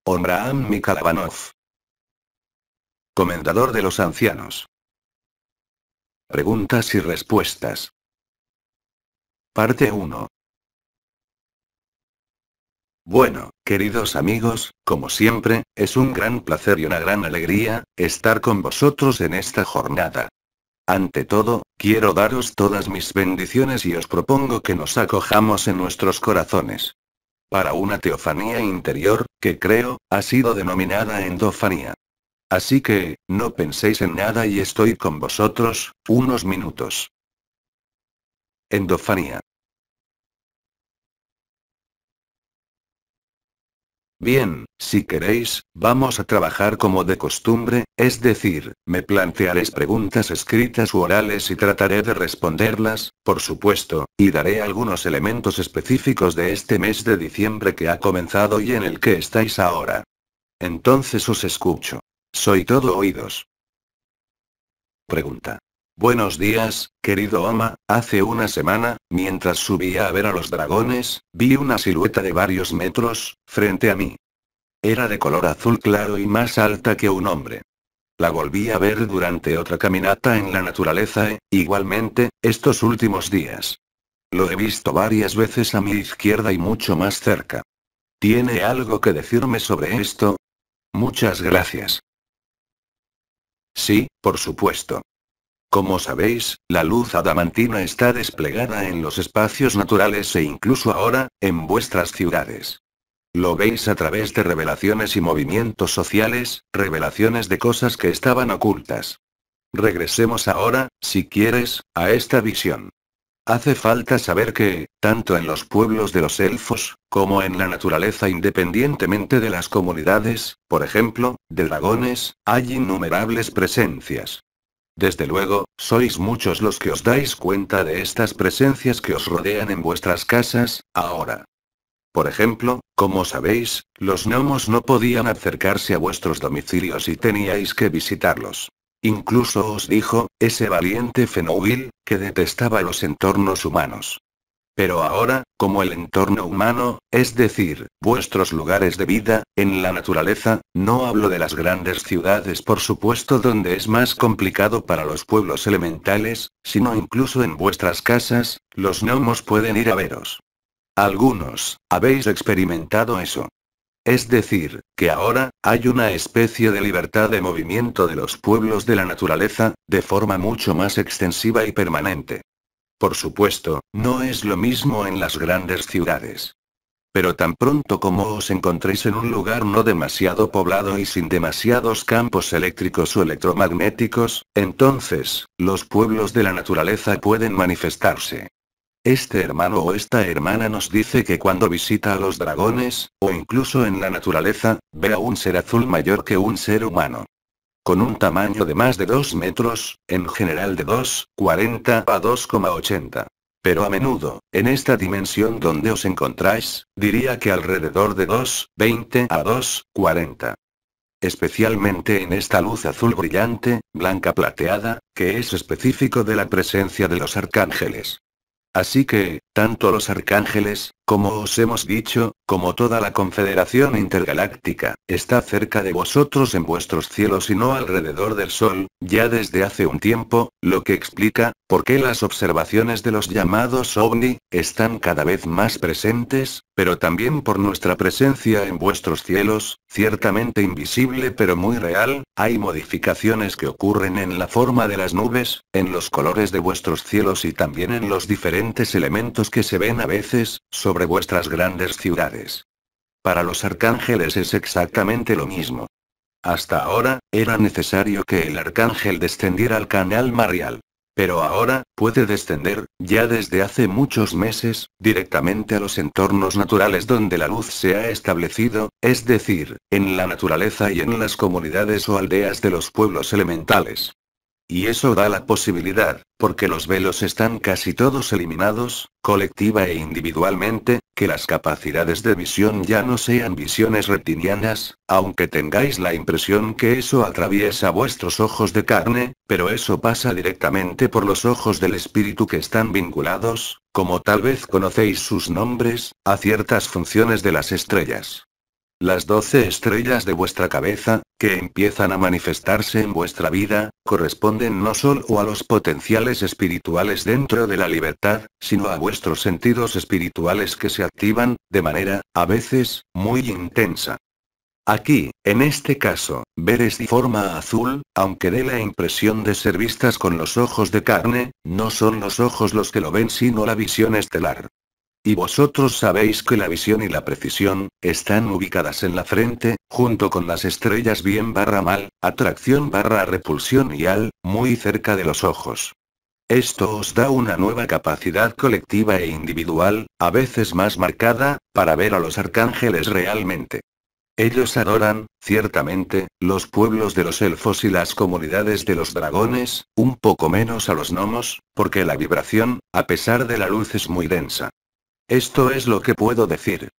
Omraam Mikhailovich. Comendador de los ancianos. Preguntas y respuestas. Parte 1. Bueno, queridos amigos, como siempre, es un gran placer y una gran alegría estar con vosotros en esta jornada. Ante todo, quiero daros todas mis bendiciones y os propongo que nos acojamos en nuestros corazones para una teofanía interior, que creo, ha sido denominada endofanía. Así que, no penséis en nada y estoy con vosotros, unos minutos. Endofanía. Bien, si queréis, vamos a trabajar como de costumbre, es decir, me plantearéis preguntas escritas u orales y trataré de responderlas, por supuesto, y daré algunos elementos específicos de este mes de diciembre que ha comenzado y en el que estáis ahora. Entonces os escucho. Soy todo oídos. Pregunta. Buenos días, querido Oma, hace una semana, mientras subía a ver a los dragones, vi una silueta de varios metros, frente a mí. Era de color azul claro y más alta que un hombre. La volví a ver durante otra caminata en la naturaleza igualmente, estos últimos días. Lo he visto varias veces a mi izquierda y mucho más cerca. ¿Tiene algo que decirme sobre esto? Muchas gracias. Sí, por supuesto. Como sabéis, la luz adamantina está desplegada en los espacios naturales e incluso ahora, en vuestras ciudades. Lo veis a través de revelaciones y movimientos sociales, revelaciones de cosas que estaban ocultas. Regresemos ahora, si quieres, a esta visión. Hace falta saber que, tanto en los pueblos de los elfos, como en la naturaleza independientemente de las comunidades, por ejemplo, de dragones, hay innumerables presencias. Desde luego, sois muchos los que os dais cuenta de estas presencias que os rodean en vuestras casas, ahora. Por ejemplo, como sabéis, los gnomos no podían acercarse a vuestros domicilios y teníais que visitarlos. Incluso os dijo, ese valiente Fenouil, que detestaba los entornos humanos. Pero ahora, como el entorno humano, es decir, vuestros lugares de vida, en la naturaleza, no hablo de las grandes ciudades por supuesto donde es más complicado para los pueblos elementales, sino incluso en vuestras casas, los gnomos pueden ir a veros. Algunos, habéis experimentado eso. Es decir, que ahora, hay una especie de libertad de movimiento de los pueblos de la naturaleza, de forma mucho más extensiva y permanente. Por supuesto, no es lo mismo en las grandes ciudades. Pero tan pronto como os encontréis en un lugar no demasiado poblado y sin demasiados campos eléctricos o electromagnéticos, entonces, los pueblos de la naturaleza pueden manifestarse. Este hermano o esta hermana nos dice que cuando visita a los dragones, o incluso en la naturaleza, ve a un ser azul mayor que un ser humano. Con un tamaño de más de 2 metros, en general de 2,40 a 2,80. Pero a menudo, en esta dimensión donde os encontráis, diría que alrededor de 2,20 a 2,40. Especialmente en esta luz azul brillante, blanca plateada, que es específico de la presencia de los arcángeles. Así que, tanto los arcángeles, como os hemos dicho, como toda la Confederación Intergaláctica, está cerca de vosotros en vuestros cielos y no alrededor del Sol, ya desde hace un tiempo, lo que explica, por qué las observaciones de los llamados OVNI, están cada vez más presentes, pero también por nuestra presencia en vuestros cielos, ciertamente invisible pero muy real, hay modificaciones que ocurren en la forma de las nubes, en los colores de vuestros cielos y también en los diferentes elementos que se ven a veces, sobre vuestras grandes ciudades. Para los arcángeles es exactamente lo mismo. Hasta ahora, era necesario que el arcángel descendiera al canal Marial. Pero ahora, puede descender, ya desde hace muchos meses, directamente a los entornos naturales donde la luz se ha establecido, es decir, en la naturaleza y en las comunidades o aldeas de los pueblos elementales. Y eso da la posibilidad, porque los velos están casi todos eliminados, colectiva e individualmente, que las capacidades de visión ya no sean visiones reptilianas, aunque tengáis la impresión que eso atraviesa vuestros ojos de carne, pero eso pasa directamente por los ojos del espíritu que están vinculados, como tal vez conocéis sus nombres, a ciertas funciones de las estrellas. Las 12 estrellas de vuestra cabeza, que empiezan a manifestarse en vuestra vida, corresponden no solo a los potenciales espirituales dentro de la libertad, sino a vuestros sentidos espirituales que se activan, de manera, a veces, muy intensa. Aquí, en este caso, ver es de forma azul, aunque dé la impresión de ser vistas con los ojos de carne, no son los ojos los que lo ven sino la visión estelar. Y vosotros sabéis que la visión y la precisión, están ubicadas en la frente, junto con las estrellas bien barra mal, atracción barra repulsión y muy cerca de los ojos. Esto os da una nueva capacidad colectiva e individual, a veces más marcada, para ver a los arcángeles realmente. Ellos adoran, ciertamente, los pueblos de los elfos y las comunidades de los dragones, un poco menos a los gnomos, porque la vibración, a pesar de la luz es muy densa. Esto es lo que puedo decir.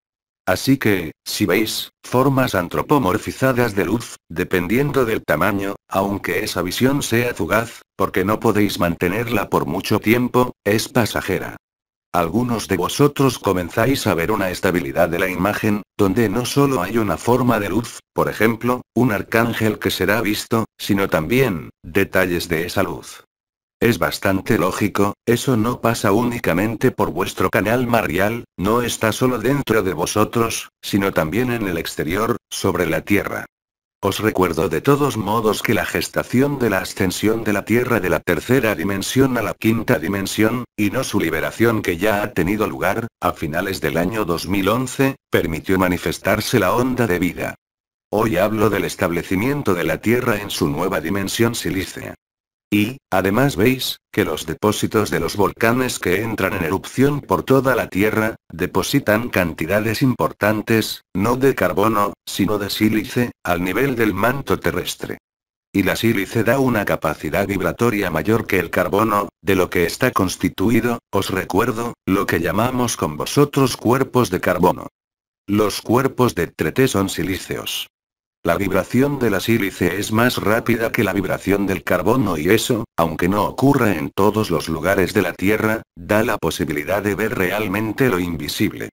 Así que, si veis, formas antropomorfizadas de luz, dependiendo del tamaño, aunque esa visión sea fugaz, porque no podéis mantenerla por mucho tiempo, es pasajera. Algunos de vosotros comenzáis a ver una estabilidad de la imagen, donde no solo hay una forma de luz, por ejemplo, un arcángel que será visto, sino también, detalles de esa luz. Es bastante lógico, eso no pasa únicamente por vuestro canal marial, no está solo dentro de vosotros, sino también en el exterior, sobre la Tierra. Os recuerdo de todos modos que la gestación de la ascensión de la Tierra de la tercera dimensión a la quinta dimensión, y no su liberación que ya ha tenido lugar, a finales del año 2011, permitió manifestarse la onda de vida. Hoy hablo del establecimiento de la Tierra en su nueva dimensión silícea. Y, además veis, que los depósitos de los volcanes que entran en erupción por toda la Tierra, depositan cantidades importantes, no de carbono, sino de sílice, al nivel del manto terrestre. Y la sílice da una capacidad vibratoria mayor que el carbono, de lo que está constituido, os recuerdo, lo que llamamos con vosotros cuerpos de carbono. Los cuerpos de TRT son silíceos. La vibración de la sílice es más rápida que la vibración del carbono y eso, aunque no ocurra en todos los lugares de la Tierra, da la posibilidad de ver realmente lo invisible.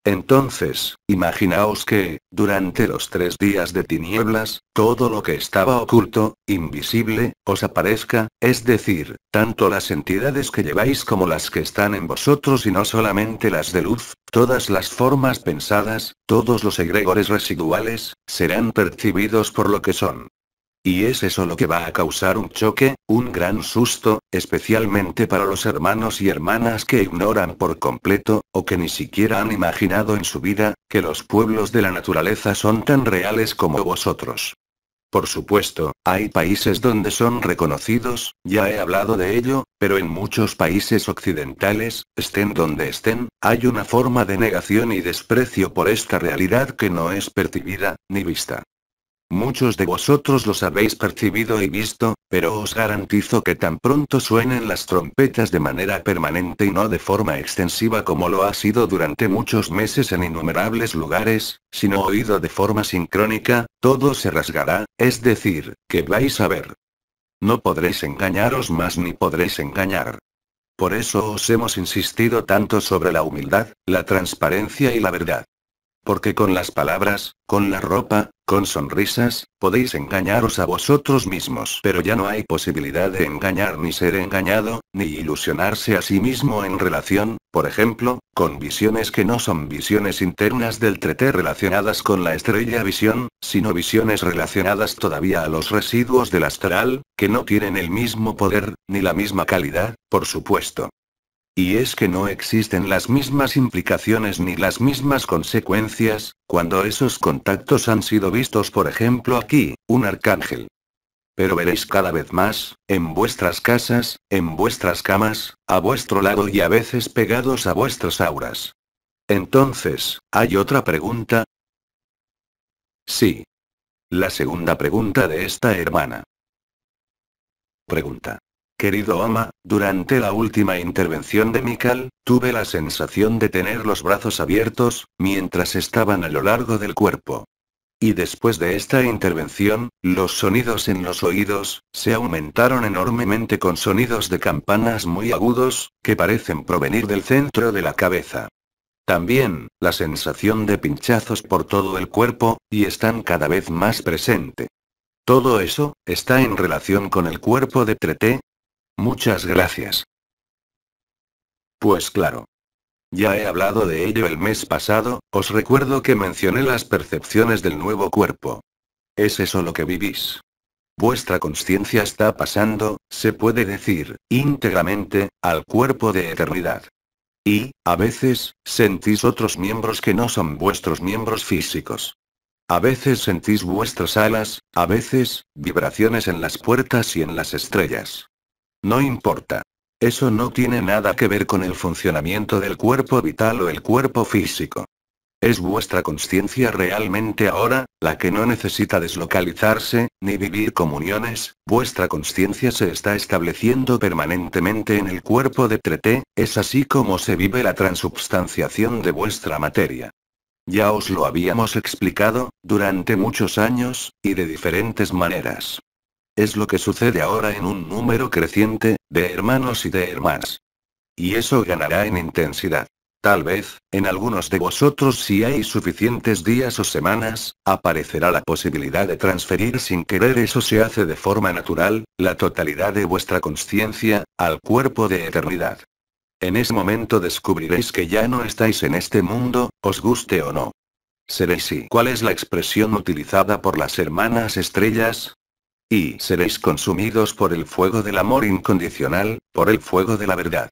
Entonces, imaginaos que, durante los 3 días de tinieblas, todo lo que estaba oculto, invisible, os aparezca, es decir, tanto las entidades que lleváis como las que están en vosotros y no solamente las de luz, todas las formas pensadas, todos los egregores residuales, serán percibidos por lo que son. Y es eso lo que va a causar un choque, un gran susto, especialmente para los hermanos y hermanas que ignoran por completo, o que ni siquiera han imaginado en su vida, que los pueblos de la naturaleza son tan reales como vosotros. Por supuesto, hay países donde son reconocidos, ya he hablado de ello, pero en muchos países occidentales, estén donde estén, hay una forma de negación y desprecio por esta realidad que no es percibida, ni vista. Muchos de vosotros los habéis percibido y visto, pero os garantizo que tan pronto suenen las trompetas de manera permanente y no de forma extensiva como lo ha sido durante muchos meses en innumerables lugares, sino oído de forma sincrónica, todo se rasgará, es decir, que vais a ver. No podréis engañaros más ni podréis engañar. Por eso os hemos insistido tanto sobre la humildad, la transparencia y la verdad. Porque con las palabras, con la ropa, con sonrisas, podéis engañaros a vosotros mismos. Pero ya no hay posibilidad de engañar ni ser engañado, ni ilusionarse a sí mismo en relación, por ejemplo, con visiones que no son visiones internas del TRT relacionadas con la estrella visión, sino visiones relacionadas todavía a los residuos del astral, que no tienen el mismo poder, ni la misma calidad, por supuesto. Y es que no existen las mismas implicaciones ni las mismas consecuencias, cuando esos contactos han sido vistos, por ejemplo aquí, un arcángel. Pero veréis cada vez más, en vuestras casas, en vuestras camas, a vuestro lado y a veces pegados a vuestras auras. Entonces, ¿hay otra pregunta? Sí. La segunda pregunta de esta hermana. Pregunta. Querido Oma, durante la última intervención de Mikal, tuve la sensación de tener los brazos abiertos, mientras estaban a lo largo del cuerpo. Y después de esta intervención, los sonidos en los oídos, se aumentaron enormemente con sonidos de campanas muy agudos, que parecen provenir del centro de la cabeza. También, la sensación de pinchazos por todo el cuerpo, y están cada vez más presente. ¿Todo eso está en relación con el cuerpo de Trete? Muchas gracias. Pues claro. Ya he hablado de ello el mes pasado, os recuerdo que mencioné las percepciones del nuevo cuerpo. ¿Es eso lo que vivís? Vuestra consciencia está pasando, se puede decir, íntegramente, al cuerpo de eternidad. Y, a veces, sentís otros miembros que no son vuestros miembros físicos. A veces sentís vuestras alas, a veces, vibraciones en las puertas y en las estrellas. No importa. Eso no tiene nada que ver con el funcionamiento del cuerpo vital o el cuerpo físico. Es vuestra consciencia realmente ahora, la que no necesita deslocalizarse, ni vivir comuniones, vuestra consciencia se está estableciendo permanentemente en el cuerpo de Trete, es así como se vive la transubstanciación de vuestra materia. Ya os lo habíamos explicado, durante muchos años, y de diferentes maneras. Es lo que sucede ahora en un número creciente, de hermanos y de hermanas. Y eso ganará en intensidad. Tal vez, en algunos de vosotros si hay suficientes días o semanas, aparecerá la posibilidad de transferir sin querer, eso se hace de forma natural, la totalidad de vuestra consciencia, al cuerpo de eternidad. En ese momento descubriréis que ya no estáis en este mundo, os guste o no. Seréis y ¿cuál es la expresión utilizada por las hermanas estrellas? Y seréis consumidos por el fuego del amor incondicional, por el fuego de la verdad.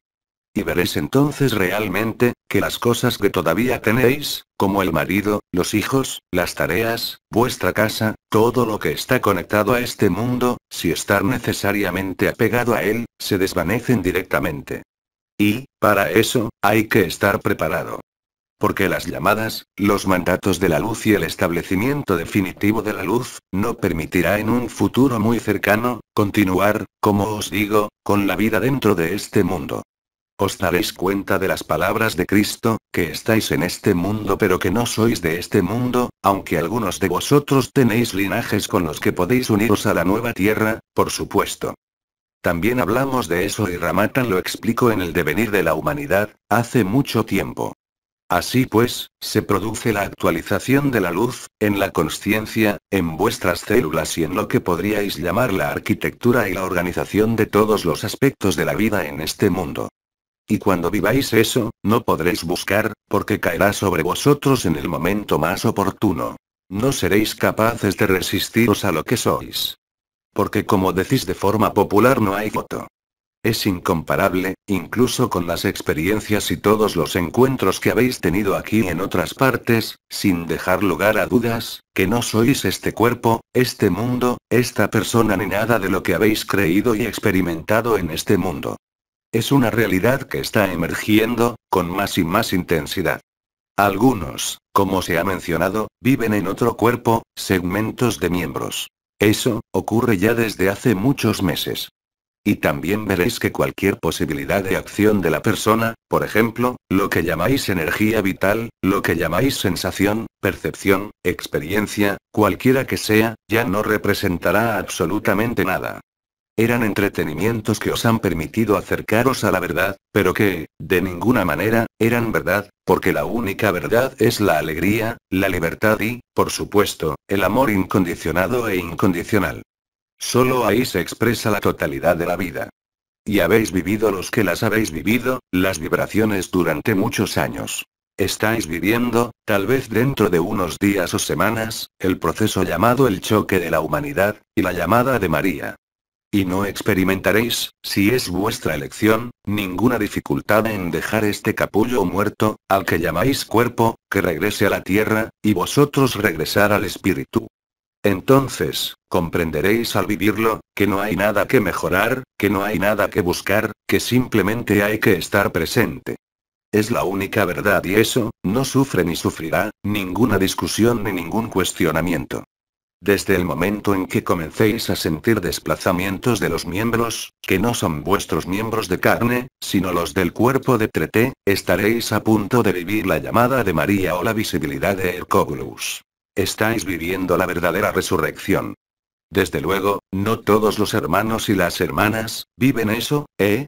Y veréis entonces realmente, que las cosas que todavía tenéis, como el marido, los hijos, las tareas, vuestra casa, todo lo que está conectado a este mundo, si estar necesariamente apegado a él, se desvanecen directamente. Y, para eso, hay que estar preparado. Porque las llamadas, los mandatos de la luz y el establecimiento definitivo de la luz, no permitirá en un futuro muy cercano, continuar, como os digo, con la vida dentro de este mundo. Os daréis cuenta de las palabras de Cristo, que estáis en este mundo pero que no sois de este mundo, aunque algunos de vosotros tenéis linajes con los que podéis uniros a la nueva tierra, por supuesto. También hablamos de eso y Ramatan lo explicó en el devenir de la humanidad, hace mucho tiempo. Así pues, se produce la actualización de la luz, en la consciencia, en vuestras células y en lo que podríais llamar la arquitectura y la organización de todos los aspectos de la vida en este mundo. Y cuando viváis eso, no podréis buscar, porque caerá sobre vosotros en el momento más oportuno. No seréis capaces de resistiros a lo que sois. Porque como decís de forma popular no hay voto. Es incomparable, incluso con las experiencias y todos los encuentros que habéis tenido aquí y en otras partes, sin dejar lugar a dudas, que no sois este cuerpo, este mundo, esta persona ni nada de lo que habéis creído y experimentado en este mundo. Es una realidad que está emergiendo, con más y más intensidad. Algunos, como se ha mencionado, viven en otro cuerpo, segmentos de miembros. Eso, ocurre ya desde hace muchos meses. Y también veréis que cualquier posibilidad de acción de la persona, por ejemplo, lo que llamáis energía vital, lo que llamáis sensación, percepción, experiencia, cualquiera que sea, ya no representará absolutamente nada. Eran entretenimientos que os han permitido acercaros a la verdad, pero que, de ninguna manera, eran verdad, porque la única verdad es la alegría, la libertad y, por supuesto, el amor incondicionado e incondicional. Solo ahí se expresa la totalidad de la vida. Y habéis vivido los que las habéis vivido, las vibraciones durante muchos años. Estáis viviendo, tal vez dentro de unos días o semanas, el proceso llamado el choque de la humanidad, y la llamada de María. Y no experimentaréis, si es vuestra elección, ninguna dificultad en dejar este capullo muerto, al que llamáis cuerpo, que regrese a la tierra, y vosotros regresar al espíritu. Entonces, comprenderéis al vivirlo, que no hay nada que mejorar, que no hay nada que buscar, que simplemente hay que estar presente. Es la única verdad y eso, no sufre ni sufrirá, ninguna discusión ni ningún cuestionamiento. Desde el momento en que comencéis a sentir desplazamientos de los miembros, que no son vuestros miembros de carne, sino los del cuerpo de Trete, estaréis a punto de vivir la llamada de María o la visibilidad de Hercóbulos. Estáis viviendo la verdadera resurrección. Desde luego, no todos los hermanos y las hermanas viven eso, ¿eh?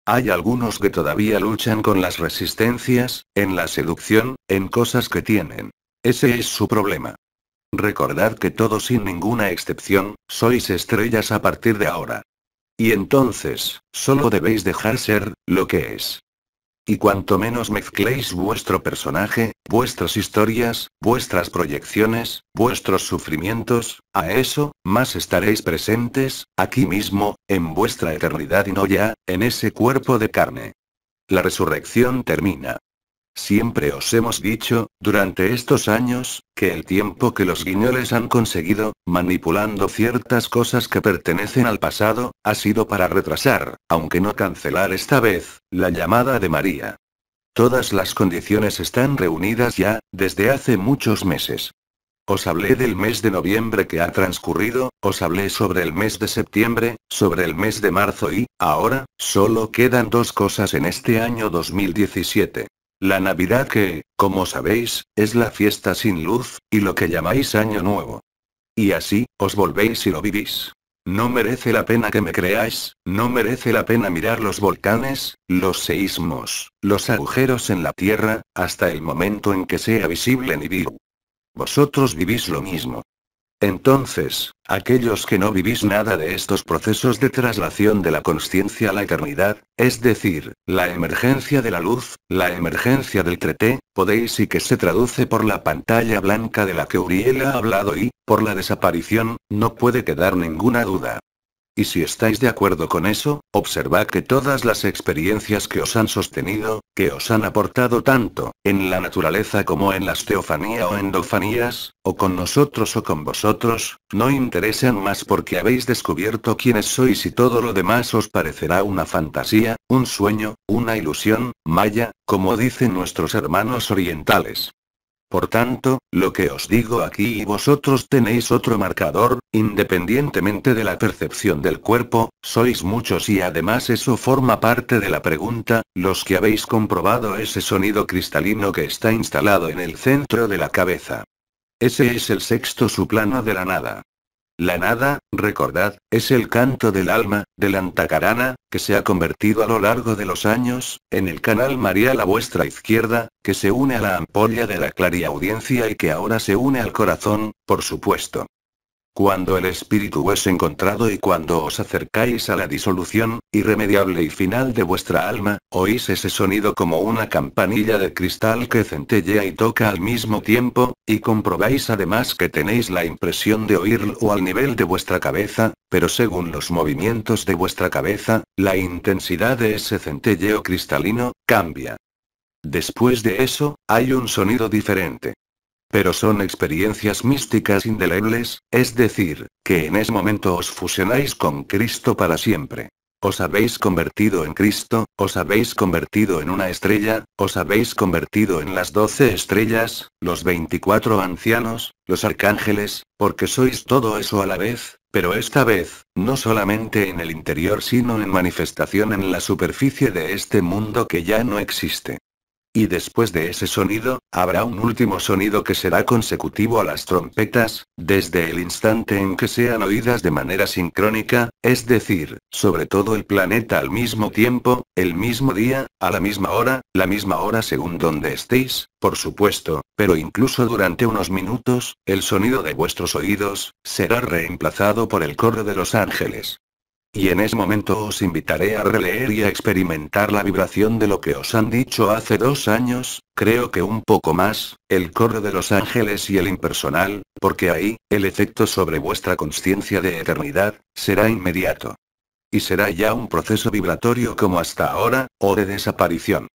Hay algunos que todavía luchan con las resistencias, en la seducción, en cosas que tienen. Ese es su problema. Recordad que todos sin ninguna excepción, sois estrellas a partir de ahora. Y entonces, solo debéis dejar ser, lo que es. Y cuanto menos mezcléis vuestro personaje, vuestras historias, vuestras proyecciones, vuestros sufrimientos, a eso, más estaréis presentes, aquí mismo, en vuestra eternidad y no ya, en ese cuerpo de carne. La resurrección termina. Siempre os hemos dicho, durante estos años, que el tiempo que los guiñoles han conseguido, manipulando ciertas cosas que pertenecen al pasado, ha sido para retrasar, aunque no cancelar esta vez, la llamada de María. Todas las condiciones están reunidas ya, desde hace muchos meses. Os hablé del mes de noviembre que ha transcurrido, os hablé sobre el mes de septiembre, sobre el mes de marzo y, ahora, solo quedan dos cosas en este año 2017. La Navidad que, como sabéis, es la fiesta sin luz, y lo que llamáis Año Nuevo. Y así, os volvéis y lo vivís. No merece la pena que me creáis, no merece la pena mirar los volcanes, los seísmos, los agujeros en la tierra, hasta el momento en que sea visible Nibiru. Vosotros vivís lo mismo. Entonces, aquellos que no vivís nada de estos procesos de traslación de la consciencia a la eternidad, es decir, la emergencia de la luz, la emergencia del treté, podéis y que se traduce por la pantalla blanca de la que Uriel ha hablado y, por la desaparición, no puede quedar ninguna duda. Y si estáis de acuerdo con eso, observad que todas las experiencias que os han sostenido, que os han aportado tanto, en la naturaleza como en las teofanía o endofanías, o con nosotros o con vosotros, no interesan más porque habéis descubierto quiénes sois y todo lo demás os parecerá una fantasía, un sueño, una ilusión, maya, como dicen nuestros hermanos orientales. Por tanto, lo que os digo aquí y vosotros tenéis otro marcador, independientemente de la percepción del cuerpo, sois muchos y además eso forma parte de la pregunta, los que habéis comprobado ese sonido cristalino que está instalado en el centro de la cabeza. Ese es el sexto subplano de la nada. La nada, recordad, es el canto del alma, del Antakarana, que se ha convertido a lo largo de los años, en el canal marial a vuestra izquierda, que se une a la ampolla de la clariaudiencia y que ahora se une al corazón, por supuesto. Cuando el espíritu es encontrado y cuando os acercáis a la disolución, irremediable y final de vuestra alma, oís ese sonido como una campanilla de cristal que centellea y toca al mismo tiempo, y comprobáis además que tenéis la impresión de oírlo al nivel de vuestra cabeza, pero según los movimientos de vuestra cabeza, la intensidad de ese centelleo cristalino, cambia. Después de eso, hay un sonido diferente. Pero son experiencias místicas indelebles, es decir, que en ese momento os fusionáis con Cristo para siempre. Os habéis convertido en Cristo, os habéis convertido en una estrella, os habéis convertido en las 12 estrellas, los 24 ancianos, los arcángeles, porque sois todo eso a la vez, pero esta vez, no solamente en el interior sino en manifestación en la superficie de este mundo que ya no existe. Y después de ese sonido, habrá un último sonido que será consecutivo a las trompetas, desde el instante en que sean oídas de manera sincrónica, es decir, sobre todo el planeta al mismo tiempo, el mismo día, a la misma hora según donde estéis, por supuesto, pero incluso durante unos minutos, el sonido de vuestros oídos, será reemplazado por el coro de los ángeles. Y en ese momento os invitaré a releer y a experimentar la vibración de lo que os han dicho hace 2 años, creo que un poco más, el coro de los ángeles y el impersonal, porque ahí, el efecto sobre vuestra conciencia de eternidad, será inmediato. Y será ya un proceso vibratorio como hasta ahora, o de desaparición.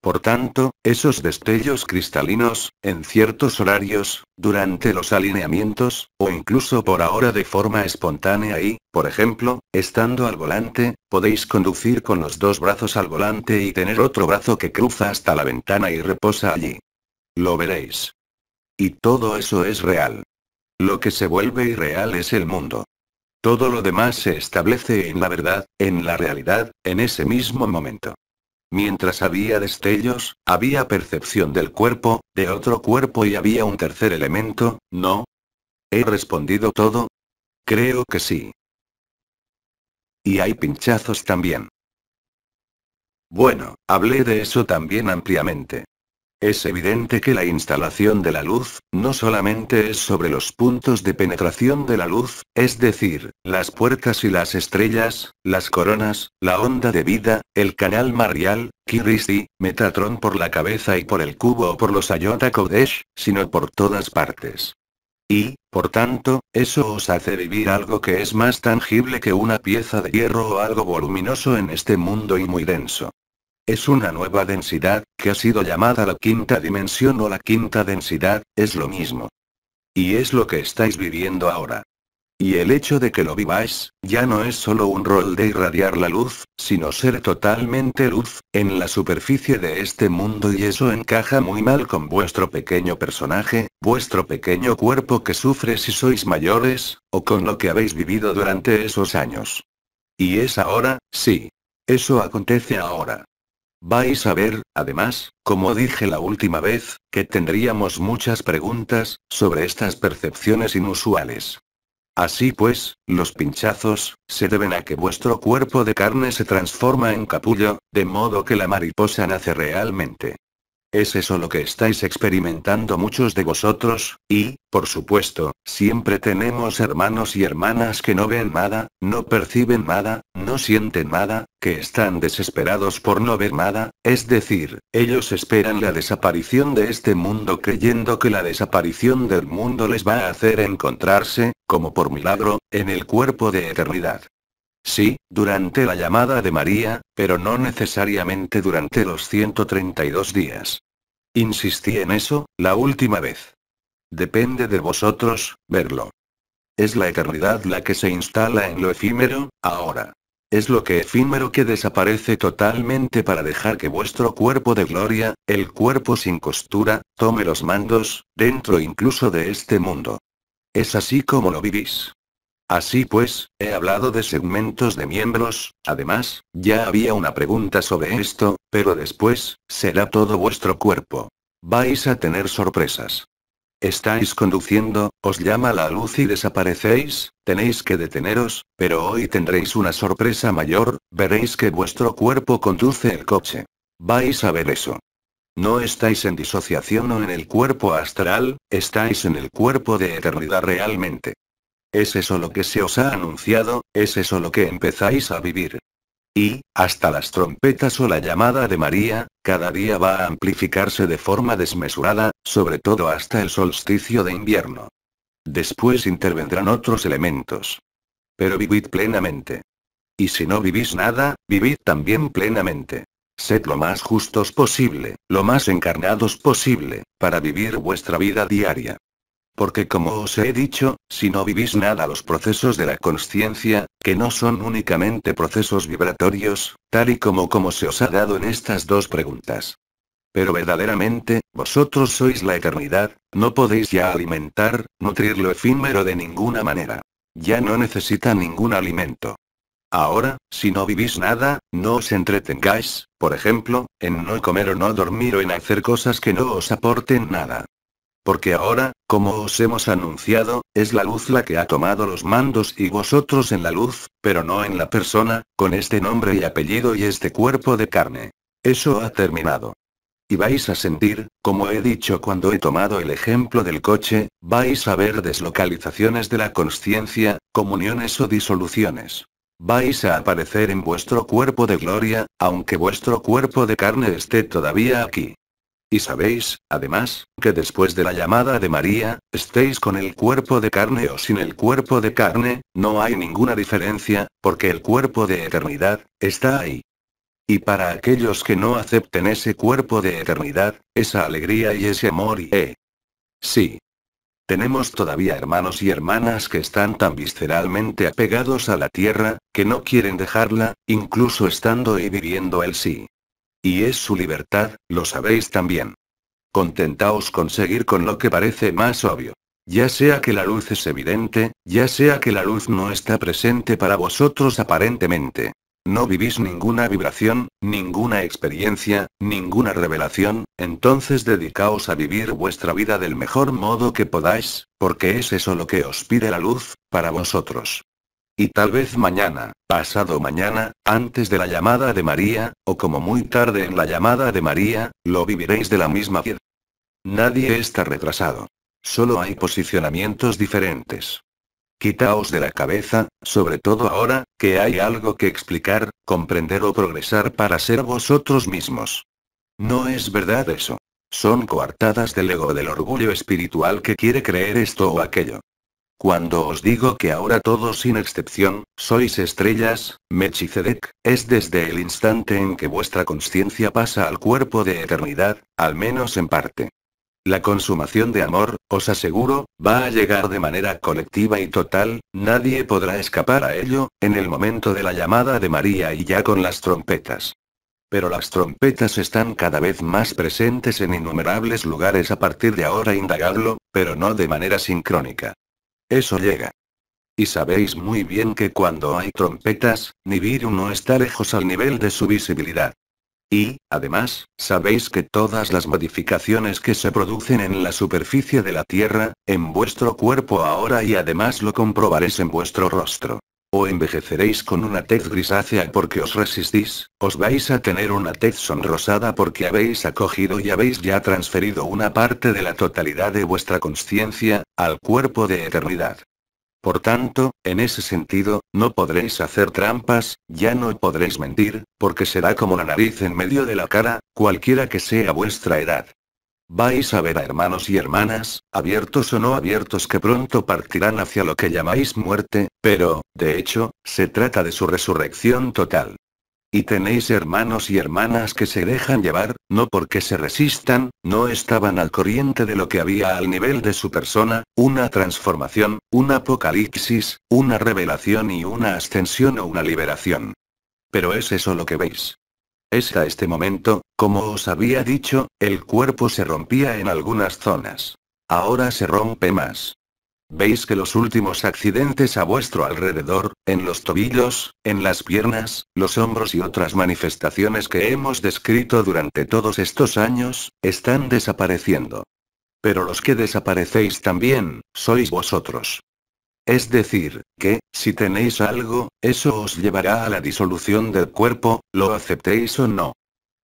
Por tanto, esos destellos cristalinos, en ciertos horarios, durante los alineamientos, o incluso por ahora de forma espontánea y, por ejemplo, estando al volante, podéis conducir con los 2 brazos al volante y tener otro brazo que cruza hasta la ventana y reposa allí. Lo veréis. Y todo eso es real. Lo que se vuelve irreal es el mundo. Todo lo demás se establece en la verdad, en la realidad, en ese mismo momento. Mientras había destellos, había percepción del cuerpo, de otro cuerpo y había un tercer elemento, ¿no? ¿He respondido todo? Creo que sí. Y hay pinchazos también. Bueno, hablé de eso también ampliamente. Es evidente que la instalación de la luz, no solamente es sobre los puntos de penetración de la luz, es decir, las puertas y las estrellas, las coronas, la onda de vida, el canal Marial, Kirisi, Metatron por la cabeza y por el cubo o por los Ayota Kodesh, sino por todas partes. Y, por tanto, eso os hace vivir algo que es más tangible que una pieza de hierro o algo voluminoso en este mundo y muy denso. Es una nueva densidad, que ha sido llamada la quinta dimensión o la quinta densidad, es lo mismo. Y es lo que estáis viviendo ahora. Y el hecho de que lo viváis, ya no es solo un rol de irradiar la luz, sino ser totalmente luz, en la superficie de este mundo, y eso encaja muy mal con vuestro pequeño personaje, vuestro pequeño cuerpo que sufre si sois mayores, o con lo que habéis vivido durante esos años. Y es ahora, sí. Eso acontece ahora. Vais a ver, además, como dije la última vez, que tendríamos muchas preguntas, sobre estas percepciones inusuales. Así pues, los pinchazos, se deben a que vuestro cuerpo de carne se transforma en capullo, de modo que la mariposa nace realmente. Es eso lo que estáis experimentando muchos de vosotros, y, por supuesto, siempre tenemos hermanos y hermanas que no ven nada, no perciben nada, no sienten nada, que están desesperados por no ver nada, es decir, ellos esperan la desaparición de este mundo creyendo que la desaparición del mundo les va a hacer encontrarse, como por milagro, en el cuerpo de eternidad. Sí, durante la llamada de María, pero no necesariamente durante los 132 días. Insistí en eso, la última vez. Depende de vosotros, verlo. Es la eternidad la que se instala en lo efímero, ahora. Es lo que efímero que desaparece totalmente para dejar que vuestro cuerpo de gloria, el cuerpo sin costura, tome los mandos, dentro incluso de este mundo. Es así como lo vivís. Así pues, he hablado de segmentos de miembros, además, ya había una pregunta sobre esto, pero después, será todo vuestro cuerpo. Vais a tener sorpresas. Estáis conduciendo, os llama la luz y desaparecéis, tenéis que deteneros, pero hoy tendréis una sorpresa mayor, veréis que vuestro cuerpo conduce el coche. Vais a ver eso. No estáis en disociación o en el cuerpo astral, estáis en el cuerpo de eternidad realmente. Es eso lo que se os ha anunciado, es eso lo que empezáis a vivir. Y, hasta las trompetas o la llamada de María, cada día va a amplificarse de forma desmesurada, sobre todo hasta el solsticio de invierno. Después intervendrán otros elementos. Pero vivid plenamente. Y si no vivís nada, vivid también plenamente. Sed lo más justos posible, lo más encarnados posible, para vivir vuestra vida diaria. Porque como os he dicho, si no vivís nada los procesos de la consciencia, que no son únicamente procesos vibratorios, tal y como se os ha dado en estas dos preguntas. Pero verdaderamente, vosotros sois la eternidad, no podéis ya alimentar, nutrir lo efímero de ninguna manera. Ya no necesita ningún alimento. Ahora, si no vivís nada, no os entretengáis, por ejemplo, en no comer o no dormir o en hacer cosas que no os aporten nada. Porque ahora, como os hemos anunciado, es la luz la que ha tomado los mandos y vosotros en la luz, pero no en la persona, con este nombre y apellido y este cuerpo de carne. Eso ha terminado. Y vais a sentir, como he dicho cuando he tomado el ejemplo del coche, vais a ver deslocalizaciones de la consciencia, comuniones o disoluciones. Vais a aparecer en vuestro cuerpo de gloria, aunque vuestro cuerpo de carne esté todavía aquí. Y sabéis, además, que después de la llamada de María, estéis con el cuerpo de carne o sin el cuerpo de carne, no hay ninguna diferencia, porque el cuerpo de eternidad, está ahí. Y para aquellos que no acepten ese cuerpo de eternidad, esa alegría y ese amor sí. Tenemos todavía hermanos y hermanas que están tan visceralmente apegados a la tierra, que no quieren dejarla, incluso estando y viviendo el sí. Y es su libertad, lo sabéis también. Contentaos con seguir con lo que parece más obvio. Ya sea que la luz es evidente, ya sea que la luz no está presente para vosotros aparentemente. No vivís ninguna vibración, ninguna experiencia, ninguna revelación, entonces dedicaos a vivir vuestra vida del mejor modo que podáis, porque es eso lo que os pide la luz, para vosotros. Y tal vez mañana, pasado mañana, antes de la llamada de María, o como muy tarde en la llamada de María, lo viviréis de la misma manera. Nadie está retrasado. Solo hay posicionamientos diferentes. Quitaos de la cabeza, sobre todo ahora, que hay algo que explicar, comprender o progresar para ser vosotros mismos. No es verdad eso. Son coartadas del ego, del orgullo espiritual que quiere creer esto o aquello. Cuando os digo que ahora todos sin excepción, sois estrellas, Melchizedek, es desde el instante en que vuestra consciencia pasa al cuerpo de eternidad, al menos en parte. La consumación de amor, os aseguro, va a llegar de manera colectiva y total, nadie podrá escapar a ello, en el momento de la llamada de María y ya con las trompetas. Pero las trompetas están cada vez más presentes en innumerables lugares a partir de ahora, indagadlo, pero no de manera sincrónica. Eso llega. Y sabéis muy bien que cuando hay trompetas, Nibiru no está lejos al nivel de su visibilidad. Y, además, sabéis que todas las modificaciones que se producen en la superficie de la Tierra, en vuestro cuerpo ahora y además lo comprobaréis en vuestro rostro. O envejeceréis con una tez grisácea porque os resistís, os vais a tener una tez sonrosada porque habéis acogido y habéis ya transferido una parte de la totalidad de vuestra consciencia, al cuerpo de eternidad. Por tanto, en ese sentido, no podréis hacer trampas, ya no podréis mentir, porque será como la nariz en medio de la cara, cualquiera que sea vuestra edad. Vais a ver a hermanos y hermanas, abiertos o no abiertos, que pronto partirán hacia lo que llamáis muerte, pero, de hecho, se trata de su resurrección total. Y tenéis hermanos y hermanas que se dejan llevar, no porque se resistan, no estaban al corriente de lo que había al nivel de su persona, una transformación, un apocalipsis, una revelación y una ascensión o una liberación. Pero es eso lo que veis. Hasta este momento, como os había dicho, el cuerpo se rompía en algunas zonas. Ahora se rompe más. Veis que los últimos accidentes a vuestro alrededor, en los tobillos, en las piernas, los hombros y otras manifestaciones que hemos descrito durante todos estos años, están desapareciendo. Pero los que desaparecéis también, sois vosotros. Es decir, que, si tenéis algo, eso os llevará a la disolución del cuerpo, lo aceptéis o no.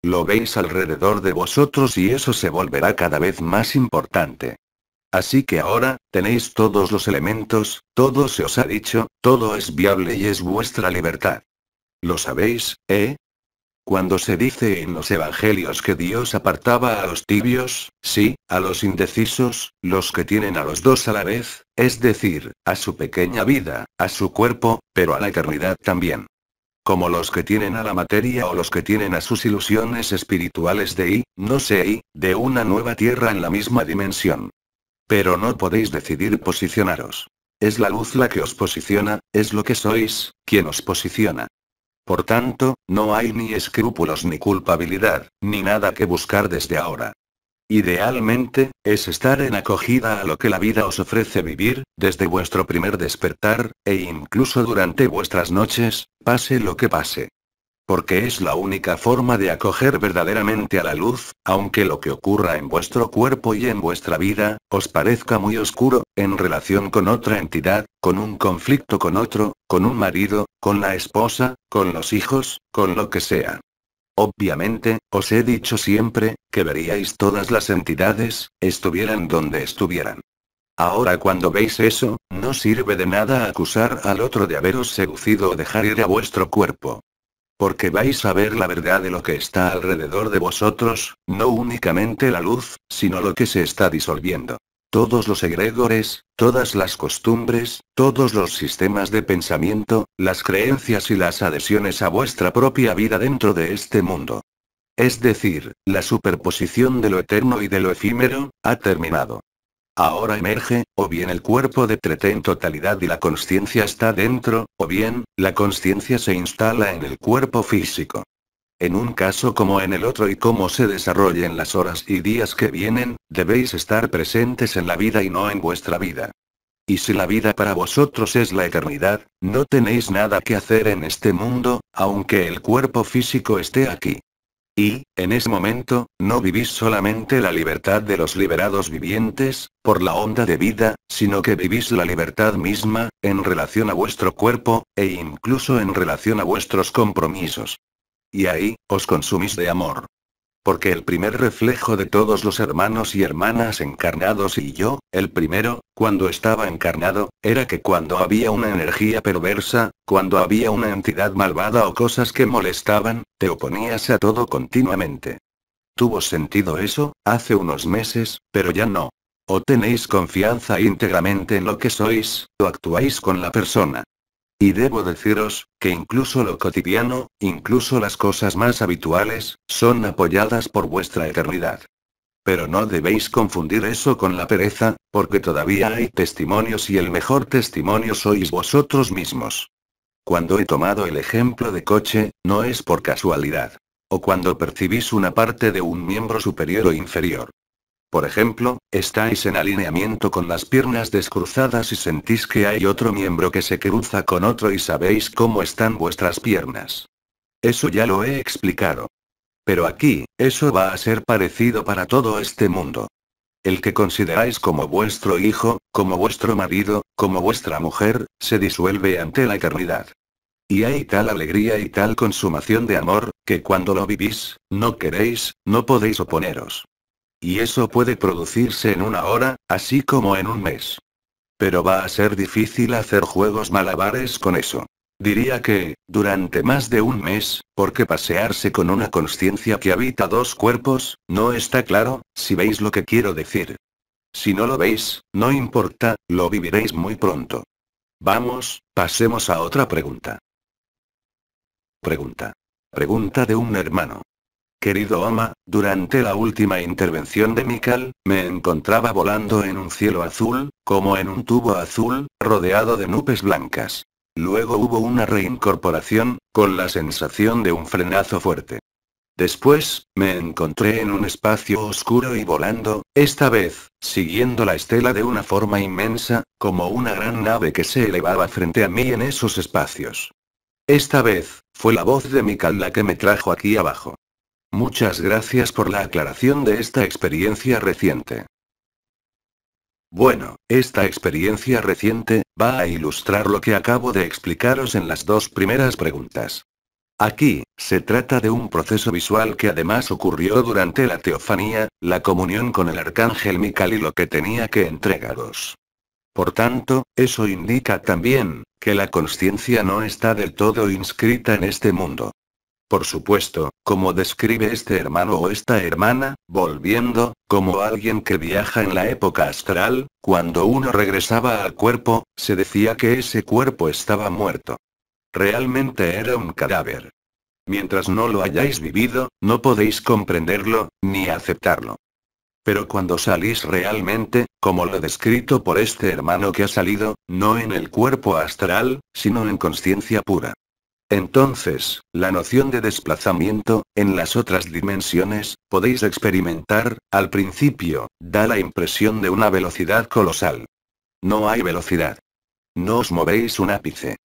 Lo veis alrededor de vosotros y eso se volverá cada vez más importante. Así que ahora, tenéis todos los elementos, todo se os ha dicho, todo es viable y es vuestra libertad. ¿Lo sabéis, eh? Cuando se dice en los evangelios que Dios apartaba a los tibios, sí, a los indecisos, los que tienen a los dos a la vez, es decir, a su pequeña vida, a su cuerpo, pero a la eternidad también. Como los que tienen a la materia o los que tienen a sus ilusiones espirituales no sé, de una nueva tierra en la misma dimensión. Pero no podéis decidir posicionaros. Es la luz la que os posiciona, es lo que sois, quien os posiciona. Por tanto, no hay ni escrúpulos ni culpabilidad, ni nada que buscar desde ahora. Idealmente, es estar en acogida a lo que la vida os ofrece vivir, desde vuestro primer despertar, e incluso durante vuestras noches, pase lo que pase. Porque es la única forma de acoger verdaderamente a la luz, aunque lo que ocurra en vuestro cuerpo y en vuestra vida, os parezca muy oscuro, en relación con otra entidad, con un conflicto con otro, con un marido, con la esposa, con los hijos, con lo que sea. Obviamente, os he dicho siempre, que veríais todas las entidades, estuvieran donde estuvieran. Ahora cuando veis eso, no sirve de nada acusar al otro de haberos seducido o dejar ir a vuestro cuerpo. Porque vais a ver la verdad de lo que está alrededor de vosotros, no únicamente la luz, sino lo que se está disolviendo. Todos los egregores, todas las costumbres, todos los sistemas de pensamiento, las creencias y las adhesiones a vuestra propia vida dentro de este mundo. Es decir, la superposición de lo eterno y de lo efímero, ha terminado. Ahora emerge, o bien el cuerpo de Trete en totalidad y la consciencia está dentro, o bien, la consciencia se instala en el cuerpo físico. En un caso como en el otro y cómo se desarrolle en las horas y días que vienen, debéis estar presentes en la vida y no en vuestra vida. Y si la vida para vosotros es la eternidad, no tenéis nada que hacer en este mundo, aunque el cuerpo físico esté aquí. Y, en ese momento, no vivís solamente la libertad de los liberados vivientes, por la onda de vida, sino que vivís la libertad misma, en relación a vuestro cuerpo, e incluso en relación a vuestros compromisos. Y ahí, os consumís de amor. Porque el primer reflejo de todos los hermanos y hermanas encarnados y yo, el primero, cuando estaba encarnado, era que cuando había una energía perversa, cuando había una entidad malvada o cosas que molestaban, te oponías a todo continuamente. ¿Tuvo sentido eso, hace unos meses, pero ya no? ¿O tenéis confianza íntegramente en lo que sois, o actuáis con la persona? Y debo deciros, que incluso lo cotidiano, incluso las cosas más habituales, son apoyadas por vuestra eternidad. Pero no debéis confundir eso con la pereza, porque todavía hay testimonios y el mejor testimonio sois vosotros mismos. Cuando he tomado el ejemplo de coche, no es por casualidad. O cuando percibís una parte de un miembro superior o inferior. Por ejemplo, estáis en alineamiento con las piernas descruzadas y sentís que hay otro miembro que se cruza con otro y sabéis cómo están vuestras piernas. Eso ya lo he explicado. Pero aquí, eso va a ser parecido para todo este mundo. El que consideráis como vuestro hijo, como vuestro marido, como vuestra mujer, se disuelve ante la eternidad. Y hay tal alegría y tal consumación de amor, que cuando lo vivís, no queréis, no podéis oponeros. Y eso puede producirse en una hora, así como en un mes. Pero va a ser difícil hacer juegos malabares con eso. Diría que, durante más de un mes, porque pasearse con una consciencia que habita dos cuerpos, no está claro, si veis lo que quiero decir. Si no lo veis, no importa, lo viviréis muy pronto. Vamos, pasemos a otra pregunta. Pregunta de un hermano. Querido Oma, durante la última intervención de Mikal, me encontraba volando en un cielo azul, como en un tubo azul, rodeado de nubes blancas. Luego hubo una reincorporación, con la sensación de un frenazo fuerte. Después, me encontré en un espacio oscuro y volando, esta vez, siguiendo la estela de una forma inmensa, como una gran nave que se elevaba frente a mí en esos espacios. Esta vez, fue la voz de Mikal la que me trajo aquí abajo. Muchas gracias por la aclaración de esta experiencia reciente. Bueno, esta experiencia reciente, va a ilustrar lo que acabo de explicaros en las dos primeras preguntas. Aquí, se trata de un proceso visual que además ocurrió durante la teofanía, la comunión con el arcángel Mikal y lo que tenía que entregaros. Por tanto, eso indica también, que la consciencia no está del todo inscrita en este mundo. Por supuesto, como describe este hermano o esta hermana, volviendo, como alguien que viaja en la época astral, cuando uno regresaba al cuerpo, se decía que ese cuerpo estaba muerto. Realmente era un cadáver. Mientras no lo hayáis vivido, no podéis comprenderlo, ni aceptarlo. Pero cuando salís realmente, como lo descrito por este hermano que ha salido, no en el cuerpo astral, sino en consciencia pura. Entonces, la noción de desplazamiento, en las otras dimensiones, podéis experimentar, al principio, da la impresión de una velocidad colosal. No hay velocidad. No os movéis un ápice.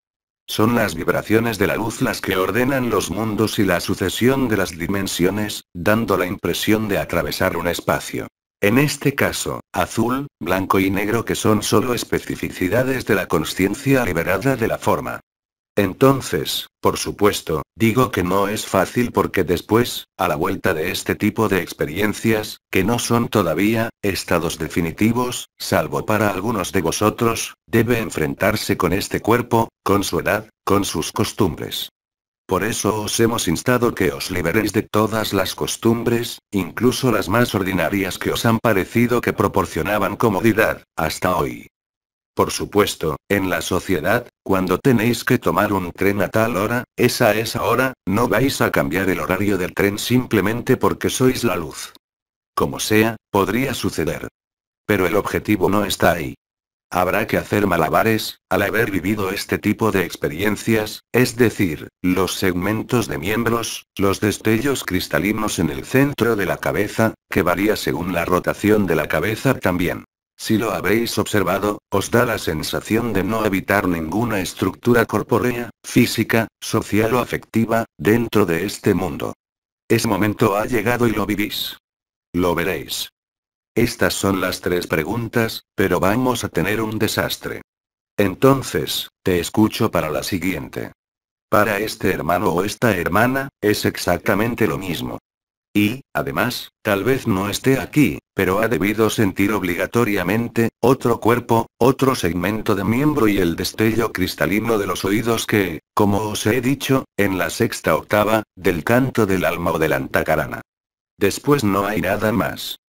Son las vibraciones de la luz las que ordenan los mundos y la sucesión de las dimensiones, dando la impresión de atravesar un espacio. En este caso, azul, blanco y negro que son solo especificidades de la consciencia liberada de la forma. Entonces, por supuesto, digo que no es fácil porque después, a la vuelta de este tipo de experiencias, que no son todavía, estados definitivos, salvo para algunos de vosotros, debe enfrentarse con este cuerpo, con su edad, con sus costumbres. Por eso os hemos instado que os liberéis de todas las costumbres, incluso las más ordinarias que os han parecido que proporcionaban comodidad, hasta hoy. Por supuesto, en la sociedad, cuando tenéis que tomar un tren a tal hora, esa hora, no vais a cambiar el horario del tren simplemente porque sois la luz. Como sea, podría suceder. Pero el objetivo no está ahí. Habrá que hacer malabares, al haber vivido este tipo de experiencias, es decir, los segmentos de miembros, los destellos cristalinos en el centro de la cabeza, que varía según la rotación de la cabeza también. Si lo habéis observado, os da la sensación de no habitar ninguna estructura corpórea, física, social o afectiva, dentro de este mundo. Ese momento ha llegado y lo vivís. Lo veréis. Estas son las 3 preguntas, pero vamos a tener un desastre. Entonces, te escucho para la siguiente. Para este hermano o esta hermana, es exactamente lo mismo. Y, además, tal vez no esté aquí, pero ha debido sentir obligatoriamente, otro cuerpo, otro segmento de miembro y el destello cristalino de los oídos que, como os he dicho, en la 6ª octava, del canto del alma o del antakarana. Después no hay nada más.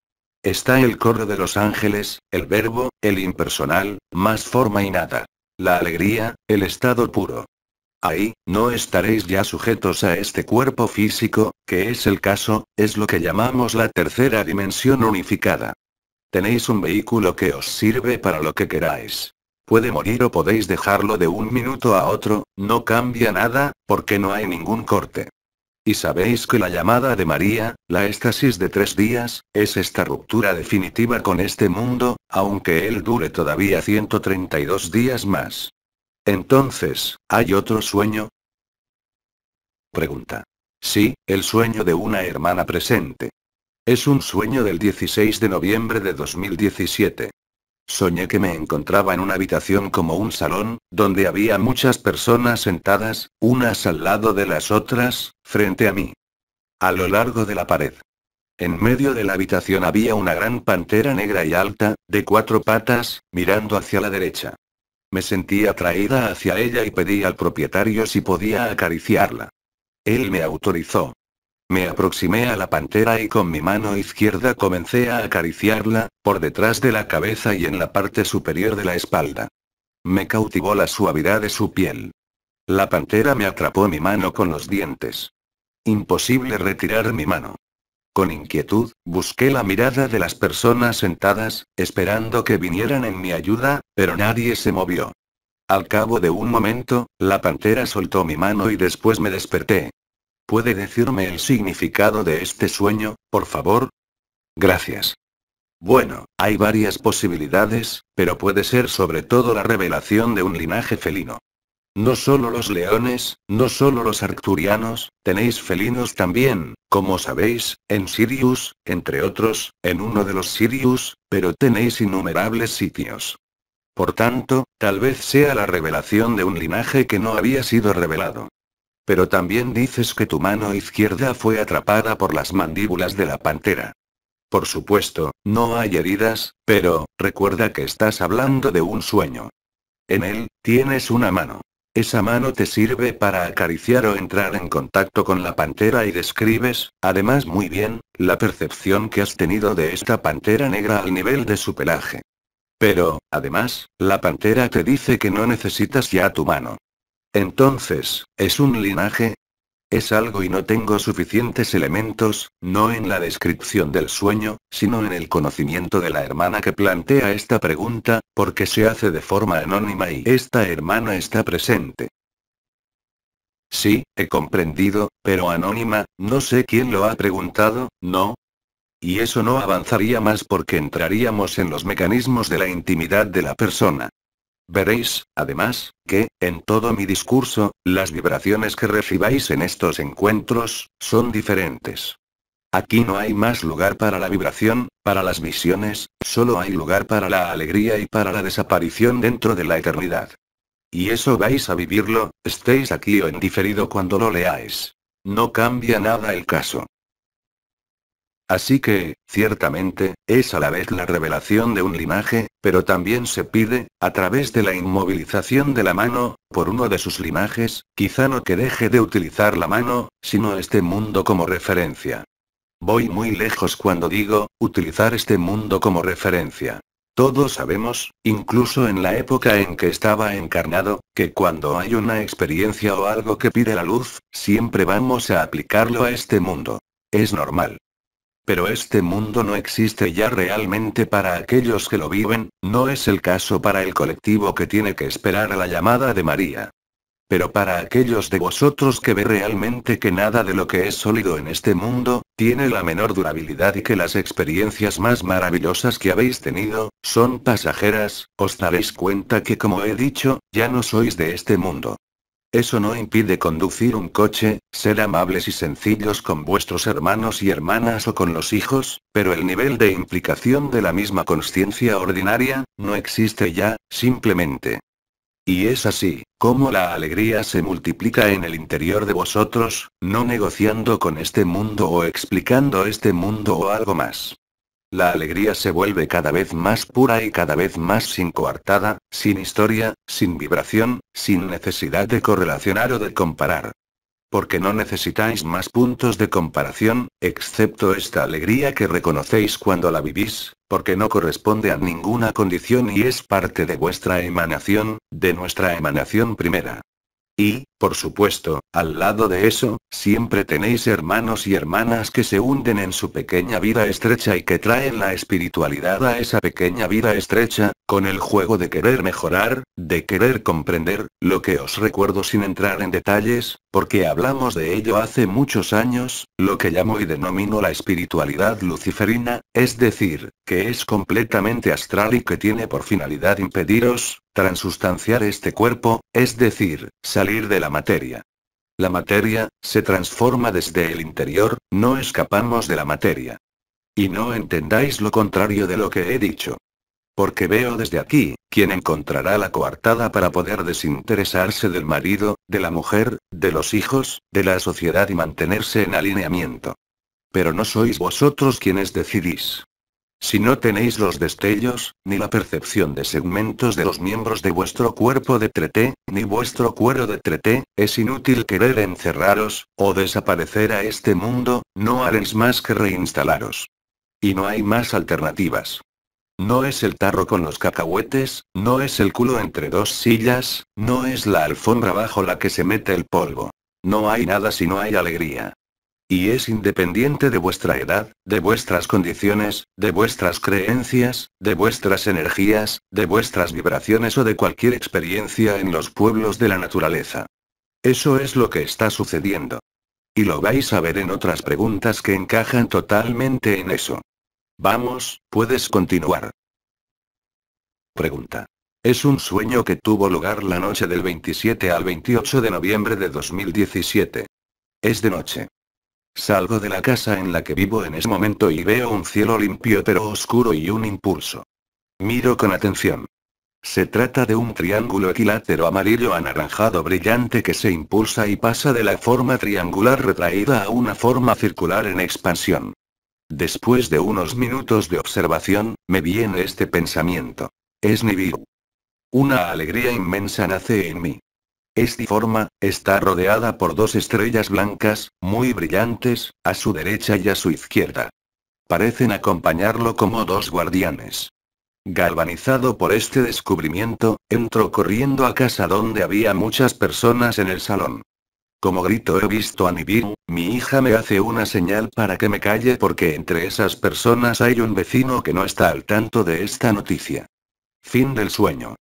Está el coro de los ángeles, el verbo, el impersonal, más forma y nada. La alegría, el estado puro. Ahí, no estaréis ya sujetos a este cuerpo físico, que es el caso, es lo que llamamos la 3ª dimensión unificada. Tenéis un vehículo que os sirve para lo que queráis. Puede morir o podéis dejarlo de un minuto a otro, no cambia nada, porque no hay ningún corte. Y sabéis que la llamada de María, la éxtasis de 3 días, es esta ruptura definitiva con este mundo, aunque él dure todavía 132 días más. Entonces, ¿hay otro sueño? Pregunta. Sí, el sueño de una hermana presente. Es un sueño del 16 de noviembre de 2017. Soñé que me encontraba en una habitación como un salón, donde había muchas personas sentadas, unas al lado de las otras, frente a mí. A lo largo de la pared. En medio de la habitación había una gran pantera negra y alta, de 4 patas, mirando hacia la derecha. Me sentí atraída hacia ella y pedí al propietario si podía acariciarla. Él me autorizó. Me aproximé a la pantera y con mi mano izquierda comencé a acariciarla, por detrás de la cabeza y en la parte superior de la espalda. Me cautivó la suavidad de su piel. La pantera me atrapó mi mano con los dientes. Imposible retirar mi mano. Con inquietud, busqué la mirada de las personas sentadas, esperando que vinieran en mi ayuda, pero nadie se movió. Al cabo de un momento, la pantera soltó mi mano y después me desperté. ¿Puede decirme el significado de este sueño, por favor? Gracias. Bueno, hay varias posibilidades, pero puede ser sobre todo la revelación de un linaje felino. No solo los leones, no solo los arcturianos, tenéis felinos también, como sabéis, en Sirius, entre otros, en uno de los Sirius, pero tenéis innumerables sitios. Por tanto, tal vez sea la revelación de un linaje que no había sido revelado. Pero también dices que tu mano izquierda fue atrapada por las mandíbulas de la pantera. Por supuesto, no hay heridas, pero, recuerda que estás hablando de un sueño. En él, tienes una mano. Esa mano te sirve para acariciar o entrar en contacto con la pantera y describes, además muy bien, la percepción que has tenido de esta pantera negra al nivel de su pelaje. Pero, además, la pantera te dice que no necesitas ya tu mano. Entonces, ¿es un linaje? Es algo y no tengo suficientes elementos, no en la descripción del sueño, sino en el conocimiento de la hermana que plantea esta pregunta, porque se hace de forma anónima y esta hermana está presente. Sí, he comprendido, pero anónima, no sé quién lo ha preguntado, ¿no? Y eso no avanzaría más porque entraríamos en los mecanismos de la intimidad de la persona. Veréis, además, que, en todo mi discurso, las vibraciones que recibáis en estos encuentros, son diferentes. Aquí no hay más lugar para la vibración, para las visiones, solo hay lugar para la alegría y para la desaparición dentro de la eternidad. Y eso vais a vivirlo, estéis aquí o en diferido cuando lo leáis. No cambia nada el caso. Así que, ciertamente, es a la vez la revelación de un linaje, pero también se pide, a través de la inmovilización de la mano, por uno de sus linajes, quizá no que deje de utilizar la mano, sino este mundo como referencia. Voy muy lejos cuando digo, utilizar este mundo como referencia. Todos sabemos, incluso en la época en que estaba encarnado, que cuando hay una experiencia o algo que pide la luz, siempre vamos a aplicarlo a este mundo. Es normal. Pero este mundo no existe ya realmente para aquellos que lo viven, no es el caso para el colectivo que tiene que esperar a la llamada de María. Pero para aquellos de vosotros que ve realmente que nada de lo que es sólido en este mundo, tiene la menor durabilidad y que las experiencias más maravillosas que habéis tenido, son pasajeras, os daréis cuenta que como he dicho, ya no sois de este mundo. Eso no impide conducir un coche, ser amables y sencillos con vuestros hermanos y hermanas o con los hijos, pero el nivel de implicación de la misma consciencia ordinaria, no existe ya, simplemente. Y es así, como la alegría se multiplica en el interior de vosotros, no negociando con este mundo o explicando este mundo o algo más. La alegría se vuelve cada vez más pura y cada vez más sin coartada, sin historia, sin vibración, sin necesidad de correlacionar o de comparar. Porque no necesitáis más puntos de comparación, excepto esta alegría que reconocéis cuando la vivís, porque no corresponde a ninguna condición y es parte de vuestra emanación, de nuestra emanación primera. Y, por supuesto, al lado de eso, siempre tenéis hermanos y hermanas que se hunden en su pequeña vida estrecha y que traen la espiritualidad a esa pequeña vida estrecha, con el juego de querer mejorar, de querer comprender, lo que os recuerdo sin entrar en detalles, porque hablamos de ello hace muchos años, lo que llamo y denomino la espiritualidad luciferina, es decir, que es completamente astral y que tiene por finalidad impediros, transustanciar este cuerpo, es decir, salir de la materia. La materia, se transforma desde el interior, no escapamos de la materia. Y no entendáis lo contrario de lo que he dicho. Porque veo desde aquí, quien encontrará la coartada para poder desinteresarse del marido, de la mujer, de los hijos, de la sociedad y mantenerse en alineamiento. Pero no sois vosotros quienes decidís. Si no tenéis los destellos, ni la percepción de segmentos de los miembros de vuestro cuerpo de treté, ni vuestro cuero de treté, es inútil querer encerraros, o desaparecer a este mundo, no haréis más que reinstalaros. Y no hay más alternativas. No es el tarro con los cacahuetes, no es el culo entre dos sillas, no es la alfombra bajo la que se mete el polvo. No hay nada si no hay alegría. Y es independiente de vuestra edad, de vuestras condiciones, de vuestras creencias, de vuestras energías, de vuestras vibraciones o de cualquier experiencia en los pueblos de la naturaleza. Eso es lo que está sucediendo. Y lo vais a ver en otras preguntas que encajan totalmente en eso. Vamos, puedes continuar. Pregunta. Es un sueño que tuvo lugar la noche del 27 al 28 de noviembre de 2017. Es de noche. Salgo de la casa en la que vivo en ese momento y veo un cielo limpio pero oscuro y un impulso. Miro con atención. Se trata de un triángulo equilátero amarillo anaranjado brillante que se impulsa y pasa de la forma triangular retraída a una forma circular en expansión. Después de unos minutos de observación, me viene este pensamiento. Es Nibiru. Una alegría inmensa nace en mí. Esta forma, está rodeada por dos estrellas blancas, muy brillantes, a su derecha y a su izquierda. Parecen acompañarlo como dos guardianes. Galvanizado por este descubrimiento, entro corriendo a casa donde había muchas personas en el salón. Como grito he visto a Nibiru, mi hija me hace una señal para que me calle porque entre esas personas hay un vecino que no está al tanto de esta noticia. Fin del sueño.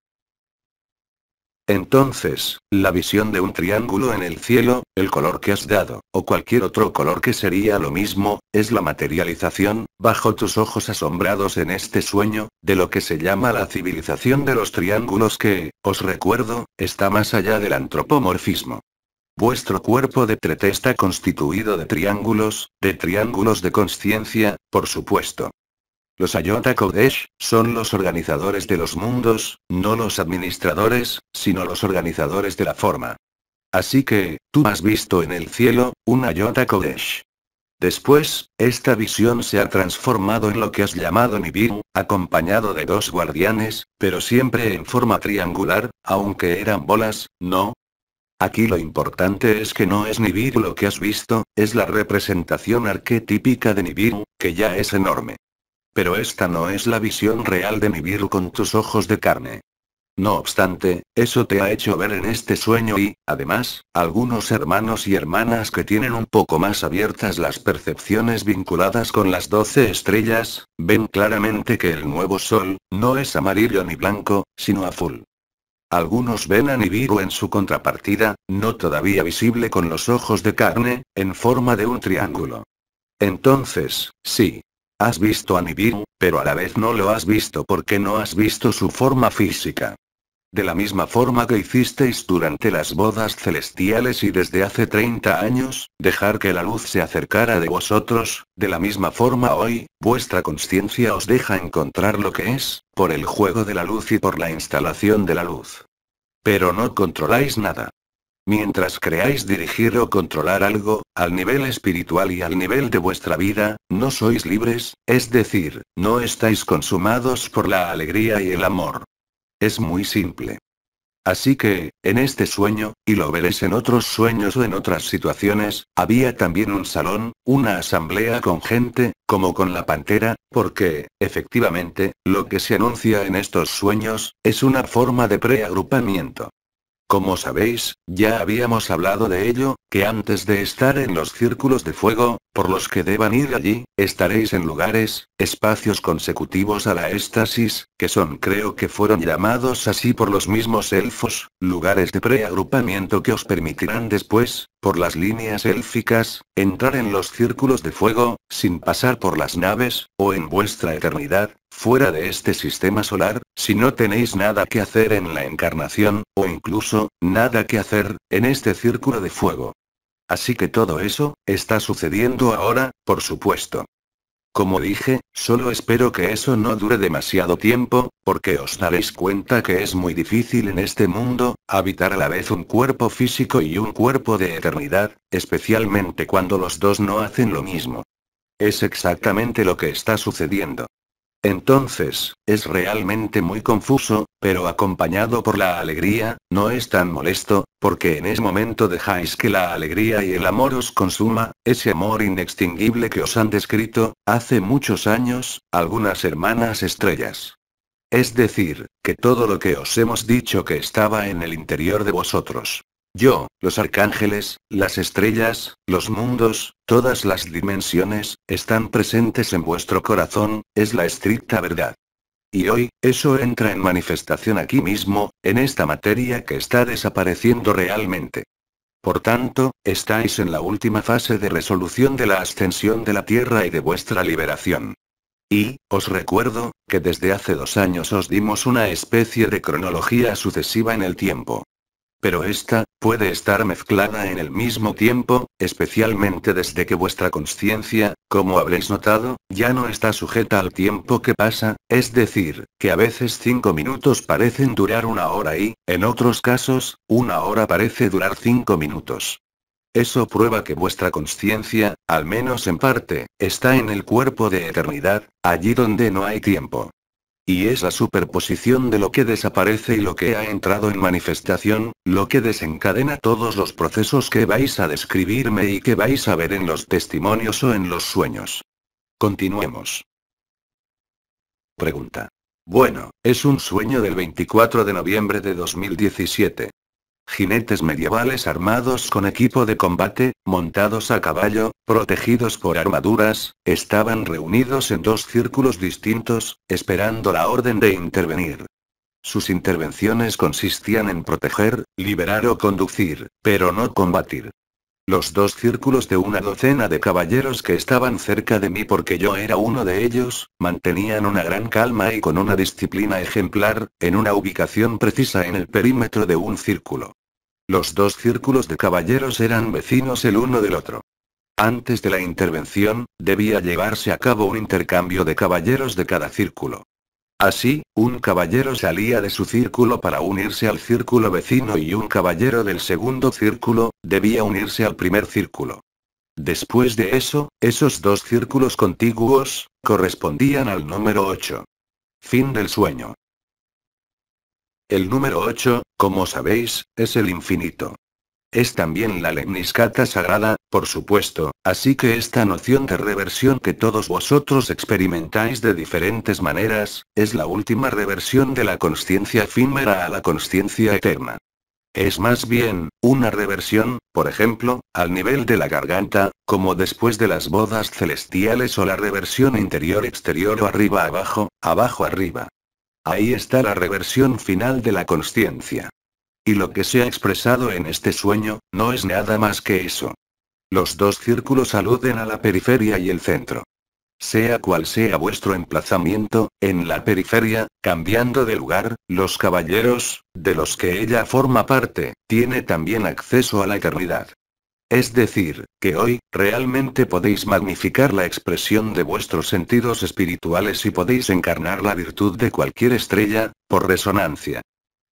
Entonces, la visión de un triángulo en el cielo, el color que has dado, o cualquier otro color que sería lo mismo, es la materialización, bajo tus ojos asombrados en este sueño, de lo que se llama la civilización de los triángulos que, os recuerdo, está más allá del antropomorfismo. Vuestro cuerpo de treté está constituido de triángulos de consciencia, por supuesto. Los Ayota Kodesh, son los organizadores de los mundos, no los administradores, sino los organizadores de la forma. Así que, tú has visto en el cielo, un Ayota Kodesh. Después, esta visión se ha transformado en lo que has llamado Nibiru, acompañado de dos guardianes, pero siempre en forma triangular, aunque eran bolas, ¿no? Aquí lo importante es que no es Nibiru lo que has visto, es la representación arquetípica de Nibiru, que ya es enorme. Pero esta no es la visión real de Nibiru con tus ojos de carne. No obstante, eso te ha hecho ver en este sueño y, además, algunos hermanos y hermanas que tienen un poco más abiertas las percepciones vinculadas con las 12 estrellas, ven claramente que el nuevo sol, no es amarillo ni blanco, sino azul. Algunos ven a Nibiru en su contrapartida, no todavía visible con los ojos de carne, en forma de un triángulo. Entonces, sí. Has visto a Nibiru, pero a la vez no lo has visto porque no has visto su forma física. De la misma forma que hicisteis durante las bodas celestiales y desde hace 30 años, dejar que la luz se acercara de vosotros, de la misma forma hoy, vuestra consciencia os deja encontrar lo que es, por el juego de la luz y por la instalación de la luz. Pero no controláis nada. Mientras creáis dirigir o controlar algo, al nivel espiritual y al nivel de vuestra vida, no sois libres, es decir, no estáis consumados por la alegría y el amor. Es muy simple. Así que, en este sueño, y lo veréis en otros sueños o en otras situaciones, había también un salón, una asamblea con gente, como con la pantera, porque, efectivamente, lo que se anuncia en estos sueños, es una forma de preagrupamiento. Como sabéis, ya habíamos hablado de ello, que antes de estar en los círculos de fuego, por los que deban ir allí, estaréis en lugares, espacios consecutivos a la éxtasis, que creo que fueron llamados así por los mismos elfos, lugares de preagrupamiento que os permitirán después, por las líneas élficas, entrar en los círculos de fuego, sin pasar por las naves, o en vuestra eternidad, fuera de este sistema solar, si no tenéis nada que hacer en la encarnación, o incluso, nada que hacer, en este círculo de fuego. Así que todo eso, está sucediendo ahora, por supuesto. Como dije, solo espero que eso no dure demasiado tiempo, porque os daréis cuenta que es muy difícil en este mundo, habitar a la vez un cuerpo físico y un cuerpo de eternidad, especialmente cuando los dos no hacen lo mismo. Es exactamente lo que está sucediendo. Entonces, es realmente muy confuso, pero acompañado por la alegría, no es tan molesto, porque en ese momento dejáis que la alegría y el amor os consuma, ese amor inextinguible que os han descrito, hace muchos años, algunas hermanas estrellas. Es decir, que todo lo que os hemos dicho que estaba en el interior de vosotros. Yo, los arcángeles, las estrellas, los mundos, todas las dimensiones, están presentes en vuestro corazón, es la estricta verdad. Y hoy, eso entra en manifestación aquí mismo, en esta materia que está desapareciendo realmente. Por tanto, estáis en la última fase de resolución de la ascensión de la Tierra y de vuestra liberación. Y, os recuerdo, que desde hace 2 años os dimos una especie de cronología sucesiva en el tiempo. Pero esta, puede estar mezclada en el mismo tiempo, especialmente desde que vuestra consciencia, como habréis notado, ya no está sujeta al tiempo que pasa, es decir, que a veces 5 minutos parecen durar 1 hora y, en otros casos, 1 hora parece durar 5 minutos. Eso prueba que vuestra consciencia, al menos en parte, está en el cuerpo de eternidad, allí donde no hay tiempo. Y es la superposición de lo que desaparece y lo que ha entrado en manifestación, lo que desencadena todos los procesos que vais a describirme y que vais a ver en los testimonios o en los sueños. Continuemos. Pregunta. Bueno, es un sueño del 24 de noviembre de 2017. Jinetes medievales armados con equipo de combate, montados a caballo, protegidos por armaduras, estaban reunidos en 2 círculos distintos, esperando la orden de intervenir. Sus intervenciones consistían en proteger, liberar o conducir, pero no combatir. Los 2 círculos de una docena de caballeros que estaban cerca de mí porque yo era uno de ellos, mantenían una gran calma y con una disciplina ejemplar, en una ubicación precisa en el perímetro de un círculo. Los 2 círculos de caballeros eran vecinos el uno del otro. Antes de la intervención, debía llevarse a cabo un intercambio de caballeros de cada círculo. Así, un caballero salía de su círculo para unirse al círculo vecino y un caballero del segundo círculo, debía unirse al primer círculo. Después de eso, esos 2 círculos contiguos, correspondían al número 8. Fin del sueño. El número 8, como sabéis, es el infinito. Es también la lemniscata sagrada, por supuesto, así que esta noción de reversión que todos vosotros experimentáis de diferentes maneras, es la última reversión de la consciencia efímera a la consciencia eterna. Es más bien, una reversión, por ejemplo, al nivel de la garganta, como después de las bodas celestiales o la reversión interior-exterior o arriba-abajo, abajo-arriba. Ahí está la reversión final de la consciencia. Y lo que se ha expresado en este sueño, no es nada más que eso. Los 2 círculos aluden a la periferia y el centro. Sea cual sea vuestro emplazamiento, en la periferia, cambiando de lugar, los caballeros, de los que ella forma parte, tiene también acceso a la eternidad. Es decir, que hoy, realmente podéis magnificar la expresión de vuestros sentidos espirituales y podéis encarnar la virtud de cualquier estrella, por resonancia.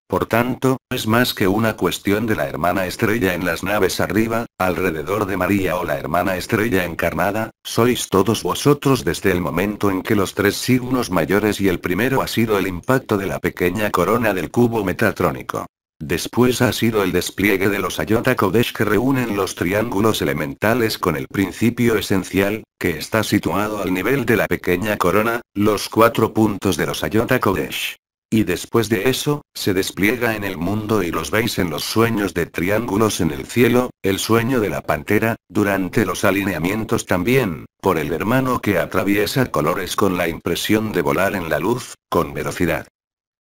Por tanto, es más que una cuestión de la hermana estrella en las naves arriba, alrededor de María o la hermana estrella encarnada, sois todos vosotros desde el momento en que los tres signos mayores y el primero ha sido el impacto de la pequeña corona del cubo metatrónico. Después ha sido el despliegue de los Ayota Kodesh que reúnen los triángulos elementales con el principio esencial, que está situado al nivel de la pequeña corona, los 4 puntos de los Ayota Kodesh. Y después de eso, se despliega en el mundo y los veis en los sueños de triángulos en el cielo, el sueño de la pantera, durante los alineamientos también, por el hermano que atraviesa colores con la impresión de volar en la luz, con velocidad.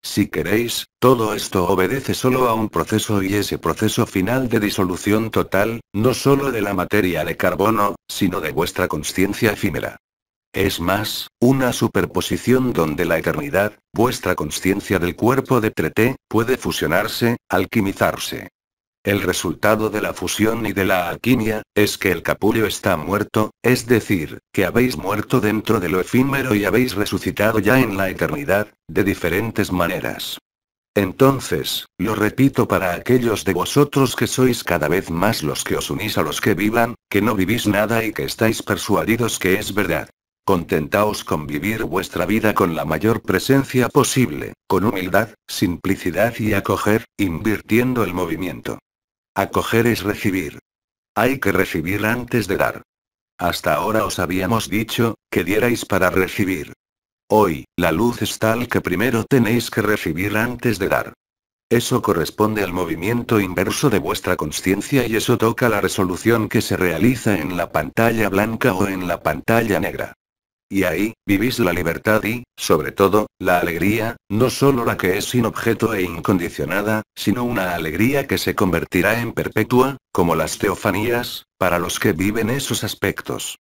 Si queréis, todo esto obedece solo a un proceso y ese proceso final de disolución total, no solo de la materia de carbono, sino de vuestra consciencia efímera. Es más, una superposición donde la eternidad, vuestra consciencia del cuerpo de Treté, puede fusionarse, alquimizarse. El resultado de la fusión y de la alquimia, es que el capullo está muerto, es decir, que habéis muerto dentro de lo efímero y habéis resucitado ya en la eternidad, de diferentes maneras. Entonces, lo repito para aquellos de vosotros que sois cada vez más los que os unís a los que vivan, que no vivís nada y que estáis persuadidos que es verdad. Contentaos con vivir vuestra vida con la mayor presencia posible, con humildad, simplicidad y acoger, invirtiendo el movimiento. Acoger es recibir. Hay que recibir antes de dar. Hasta ahora os habíamos dicho, que dierais para recibir. Hoy, la luz es tal que primero tenéis que recibir antes de dar. Eso corresponde al movimiento inverso de vuestra consciencia y eso toca la resolución que se realiza en la pantalla blanca o en la pantalla negra. Y ahí, vivís la libertad y, sobre todo, la alegría, no solo la que es sin objeto e incondicionada, sino una alegría que se convertirá en perpetua, como las teofanías, para los que viven esos aspectos.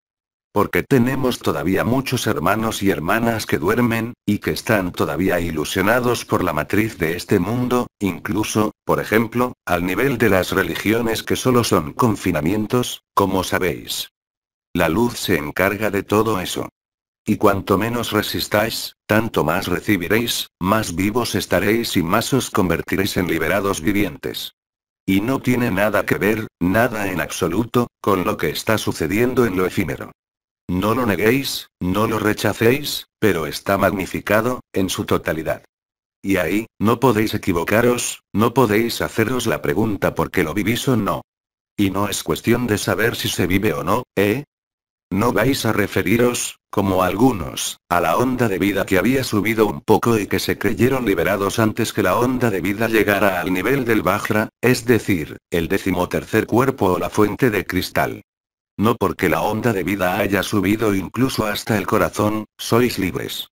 Porque tenemos todavía muchos hermanos y hermanas que duermen, y que están todavía ilusionados por la matriz de este mundo, incluso, por ejemplo, al nivel de las religiones que solo son confinamientos, como sabéis. La luz se encarga de todo eso. Y cuanto menos resistáis, tanto más recibiréis, más vivos estaréis y más os convertiréis en liberados vivientes. Y no tiene nada que ver, nada en absoluto, con lo que está sucediendo en lo efímero. No lo neguéis, no lo rechacéis, pero está magnificado, en su totalidad. Y ahí, no podéis equivocaros, no podéis haceros la pregunta por qué lo vivís o no. Y no es cuestión de saber si se vive o no, ¿eh? No vais a referiros, como algunos, a la onda de vida que había subido un poco y que se creyeron liberados antes que la onda de vida llegara al nivel del Vajra, es decir, el 13º cuerpo o la fuente de cristal. No porque la onda de vida haya subido incluso hasta el corazón, sois libres.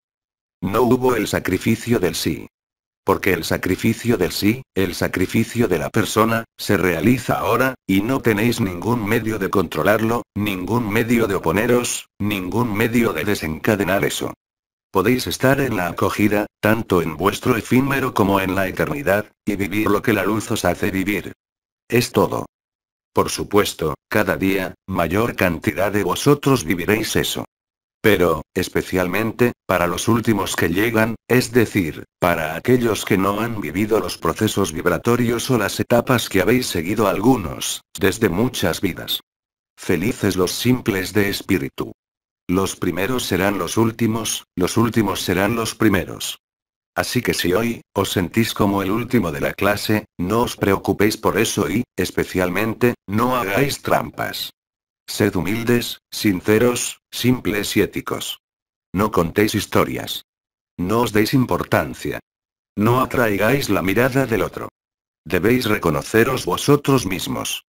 No hubo el sacrificio del sí. Porque el sacrificio del sí, el sacrificio de la persona, se realiza ahora, y no tenéis ningún medio de controlarlo, ningún medio de oponeros, ningún medio de desencadenar eso. Podéis estar en la acogida, tanto en vuestro efímero como en la eternidad, y vivir lo que la luz os hace vivir. Es todo. Por supuesto, cada día, mayor cantidad de vosotros viviréis eso. Pero, especialmente, para los últimos que llegan, es decir, para aquellos que no han vivido los procesos vibratorios o las etapas que habéis seguido algunos, desde muchas vidas. Felices los simples de espíritu. Los primeros serán los últimos serán los primeros. Así que si hoy, os sentís como el último de la clase, no os preocupéis por eso y, especialmente, no hagáis trampas. Sed humildes, sinceros, simples y éticos. No contéis historias. No os deis importancia. No atraigáis la mirada del otro. Debéis reconoceros vosotros mismos.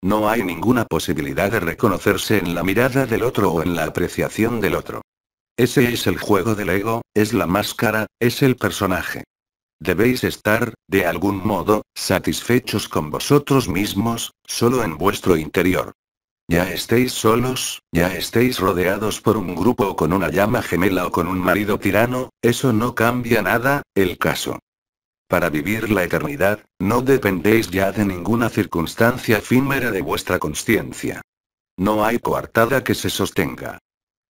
No hay ninguna posibilidad de reconocerse en la mirada del otro o en la apreciación del otro. Ese es el juego del ego, es la máscara, es el personaje. Debéis estar, de algún modo, satisfechos con vosotros mismos, solo en vuestro interior. Ya estéis solos, ya estéis rodeados por un grupo o con una llama gemela o con un marido tirano, eso no cambia nada, el caso. Para vivir la eternidad, no dependéis ya de ninguna circunstancia efímera de vuestra consciencia. No hay coartada que se sostenga.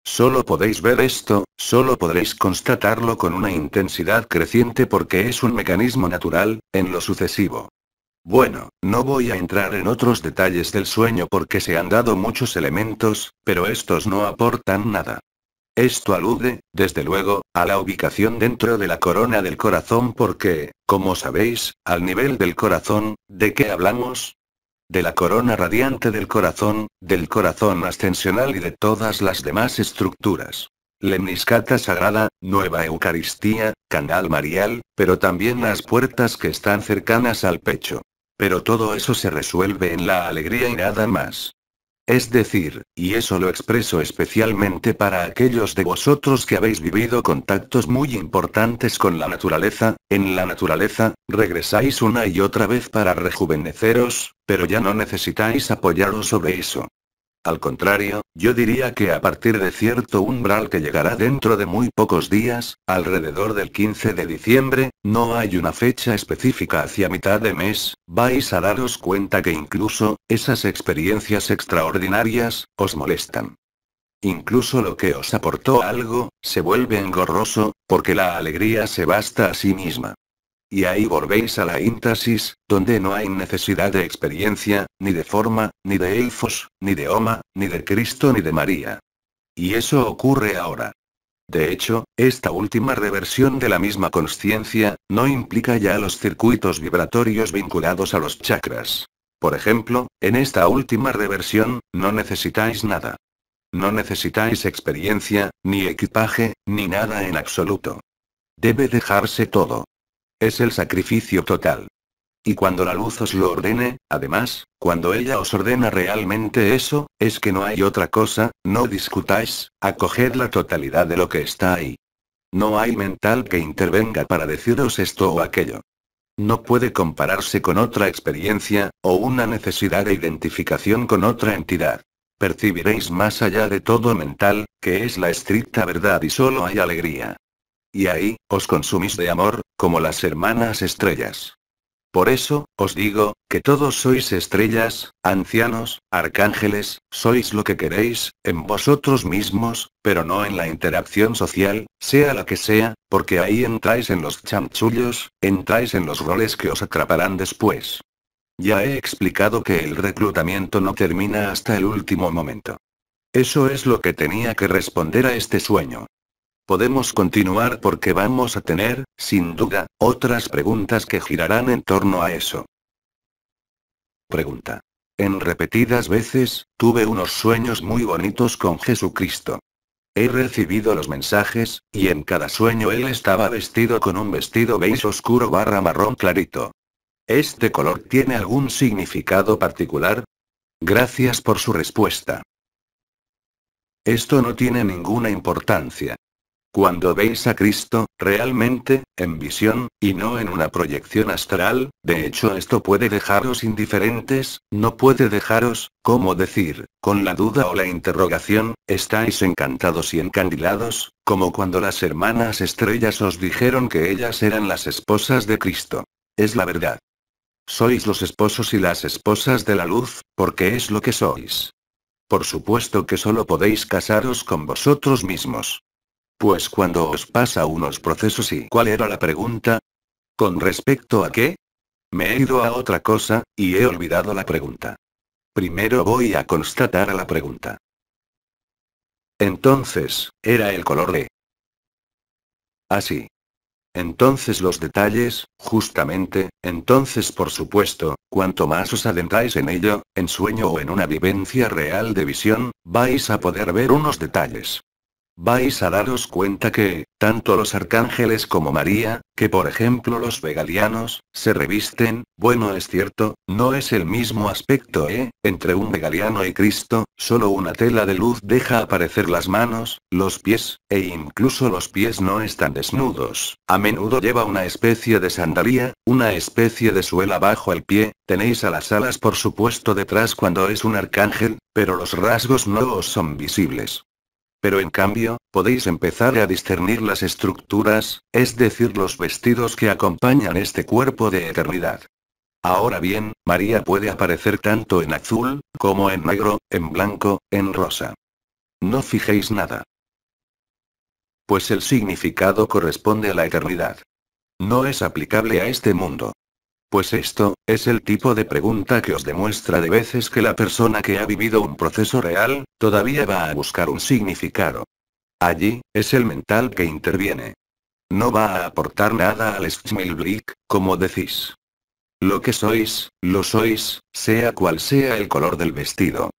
Solo podéis ver esto, solo podréis constatarlo con una intensidad creciente porque es un mecanismo natural, en lo sucesivo. Bueno, no voy a entrar en otros detalles del sueño porque se han dado muchos elementos, pero estos no aportan nada. Esto alude, desde luego, a la ubicación dentro de la corona del corazón porque, como sabéis, al nivel del corazón, ¿de qué hablamos? De la corona radiante del corazón ascensional y de todas las demás estructuras. Lemniscata sagrada, nueva Eucaristía, canal marial, pero también las puertas que están cercanas al pecho. Pero todo eso se resuelve en la alegría y nada más. Es decir, y eso lo expreso especialmente para aquellos de vosotros que habéis vivido contactos muy importantes con la naturaleza, en la naturaleza, regresáis una y otra vez para rejuveneceros, pero ya no necesitáis apoyaros sobre eso. Al contrario, yo diría que a partir de cierto umbral que llegará dentro de muy pocos días, alrededor del 15 de diciembre, no hay una fecha específica hacia mitad de mes, vais a daros cuenta que incluso, esas experiencias extraordinarias, os molestan. Incluso lo que os aportó algo, se vuelve engorroso, porque la alegría se basta a sí misma. Y ahí volvéis a la íntasis, donde no hay necesidad de experiencia, ni de forma, ni de elfos, ni de Oma, ni de Cristo ni de María. Y eso ocurre ahora. De hecho, esta última reversión de la misma consciencia, no implica ya los circuitos vibratorios vinculados a los chakras. Por ejemplo, en esta última reversión, no necesitáis nada. No necesitáis experiencia, ni equipaje, ni nada en absoluto. Debe dejarse todo. Es el sacrificio total. Y cuando la luz os lo ordene, además, cuando ella os ordena realmente eso, es que no hay otra cosa, no discutáis, acoged la totalidad de lo que está ahí. No hay mental que intervenga para deciros esto o aquello. No puede compararse con otra experiencia, o una necesidad de identificación con otra entidad. Percibiréis más allá de todo mental, que es la estricta verdad y solo hay alegría. Y ahí, os consumís de amor, como las hermanas estrellas. Por eso, os digo, que todos sois estrellas, ancianos, arcángeles, sois lo que queréis, en vosotros mismos, pero no en la interacción social, sea la que sea, porque ahí entráis en los chanchullos, entráis en los roles que os atraparán después. Ya he explicado que el reclutamiento no termina hasta el último momento. Eso es lo que tenía que responder a este sueño. Podemos continuar porque vamos a tener, sin duda, otras preguntas que girarán en torno a eso. Pregunta. En repetidas veces, tuve unos sueños muy bonitos con Jesucristo. He recibido los mensajes, y en cada sueño él estaba vestido con un vestido beige oscuro barra marrón clarito. ¿Este color tiene algún significado particular? Gracias por su respuesta. Esto no tiene ninguna importancia. Cuando veis a Cristo, realmente, en visión, y no en una proyección astral, de hecho esto puede dejaros indiferentes, no puede dejaros, ¿cómo decir?, con la duda o la interrogación, estáis encantados y encandilados, como cuando las hermanas estrellas os dijeron que ellas eran las esposas de Cristo. Es la verdad. Sois los esposos y las esposas de la luz, porque es lo que sois. Por supuesto que solo podéis casaros con vosotros mismos. Pues cuando os pasa unos procesos y ¿cuál era la pregunta? ¿Con respecto a qué? Me he ido a otra cosa, y he olvidado la pregunta. Primero voy a constatar a la pregunta. Entonces, era el color de... Así. Entonces los detalles, justamente, entonces por supuesto, cuanto más os adentráis en ello, en sueño o en una vivencia real de visión, vais a poder ver unos detalles. vais a daros cuenta que, tanto los arcángeles como María, que por ejemplo los vegalianos, se revisten, bueno es cierto, no es el mismo aspecto, entre un vegaliano y Cristo, solo una tela de luz deja aparecer las manos, los pies, e incluso los pies no están desnudos, a menudo lleva una especie de sandalia, una especie de suela bajo el pie, tenéis a las alas por supuesto detrás cuando es un arcángel, pero los rasgos no os son visibles. Pero en cambio, podéis empezar a discernir las estructuras, es decir, los vestidos que acompañan este cuerpo de eternidad. Ahora bien, María puede aparecer tanto en azul, como en negro, en blanco, en rosa. No fijéis nada. Pues el significado corresponde a la eternidad. No es aplicable a este mundo. Pues esto, es el tipo de pregunta que os demuestra de veces que la persona que ha vivido un proceso real, todavía va a buscar un significado. Allí, es el mental que interviene. No va a aportar nada al Schmilblick, como decís. Lo que sois, lo sois, sea cual sea el color del vestido.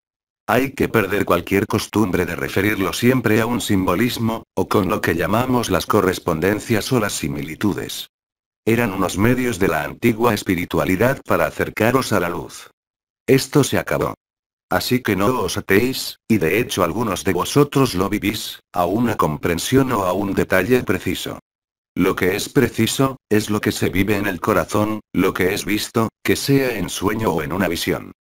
Hay que perder cualquier costumbre de referirlo siempre a un simbolismo, o con lo que llamamos las correspondencias o las similitudes. Eran unos medios de la antigua espiritualidad para acercaros a la luz. Esto se acabó. Así que no os atéis, y de hecho algunos de vosotros lo vivís, a una comprensión o a un detalle preciso. Lo que es preciso, es lo que se vive en el corazón, lo que es visto, que sea en sueño o en una visión.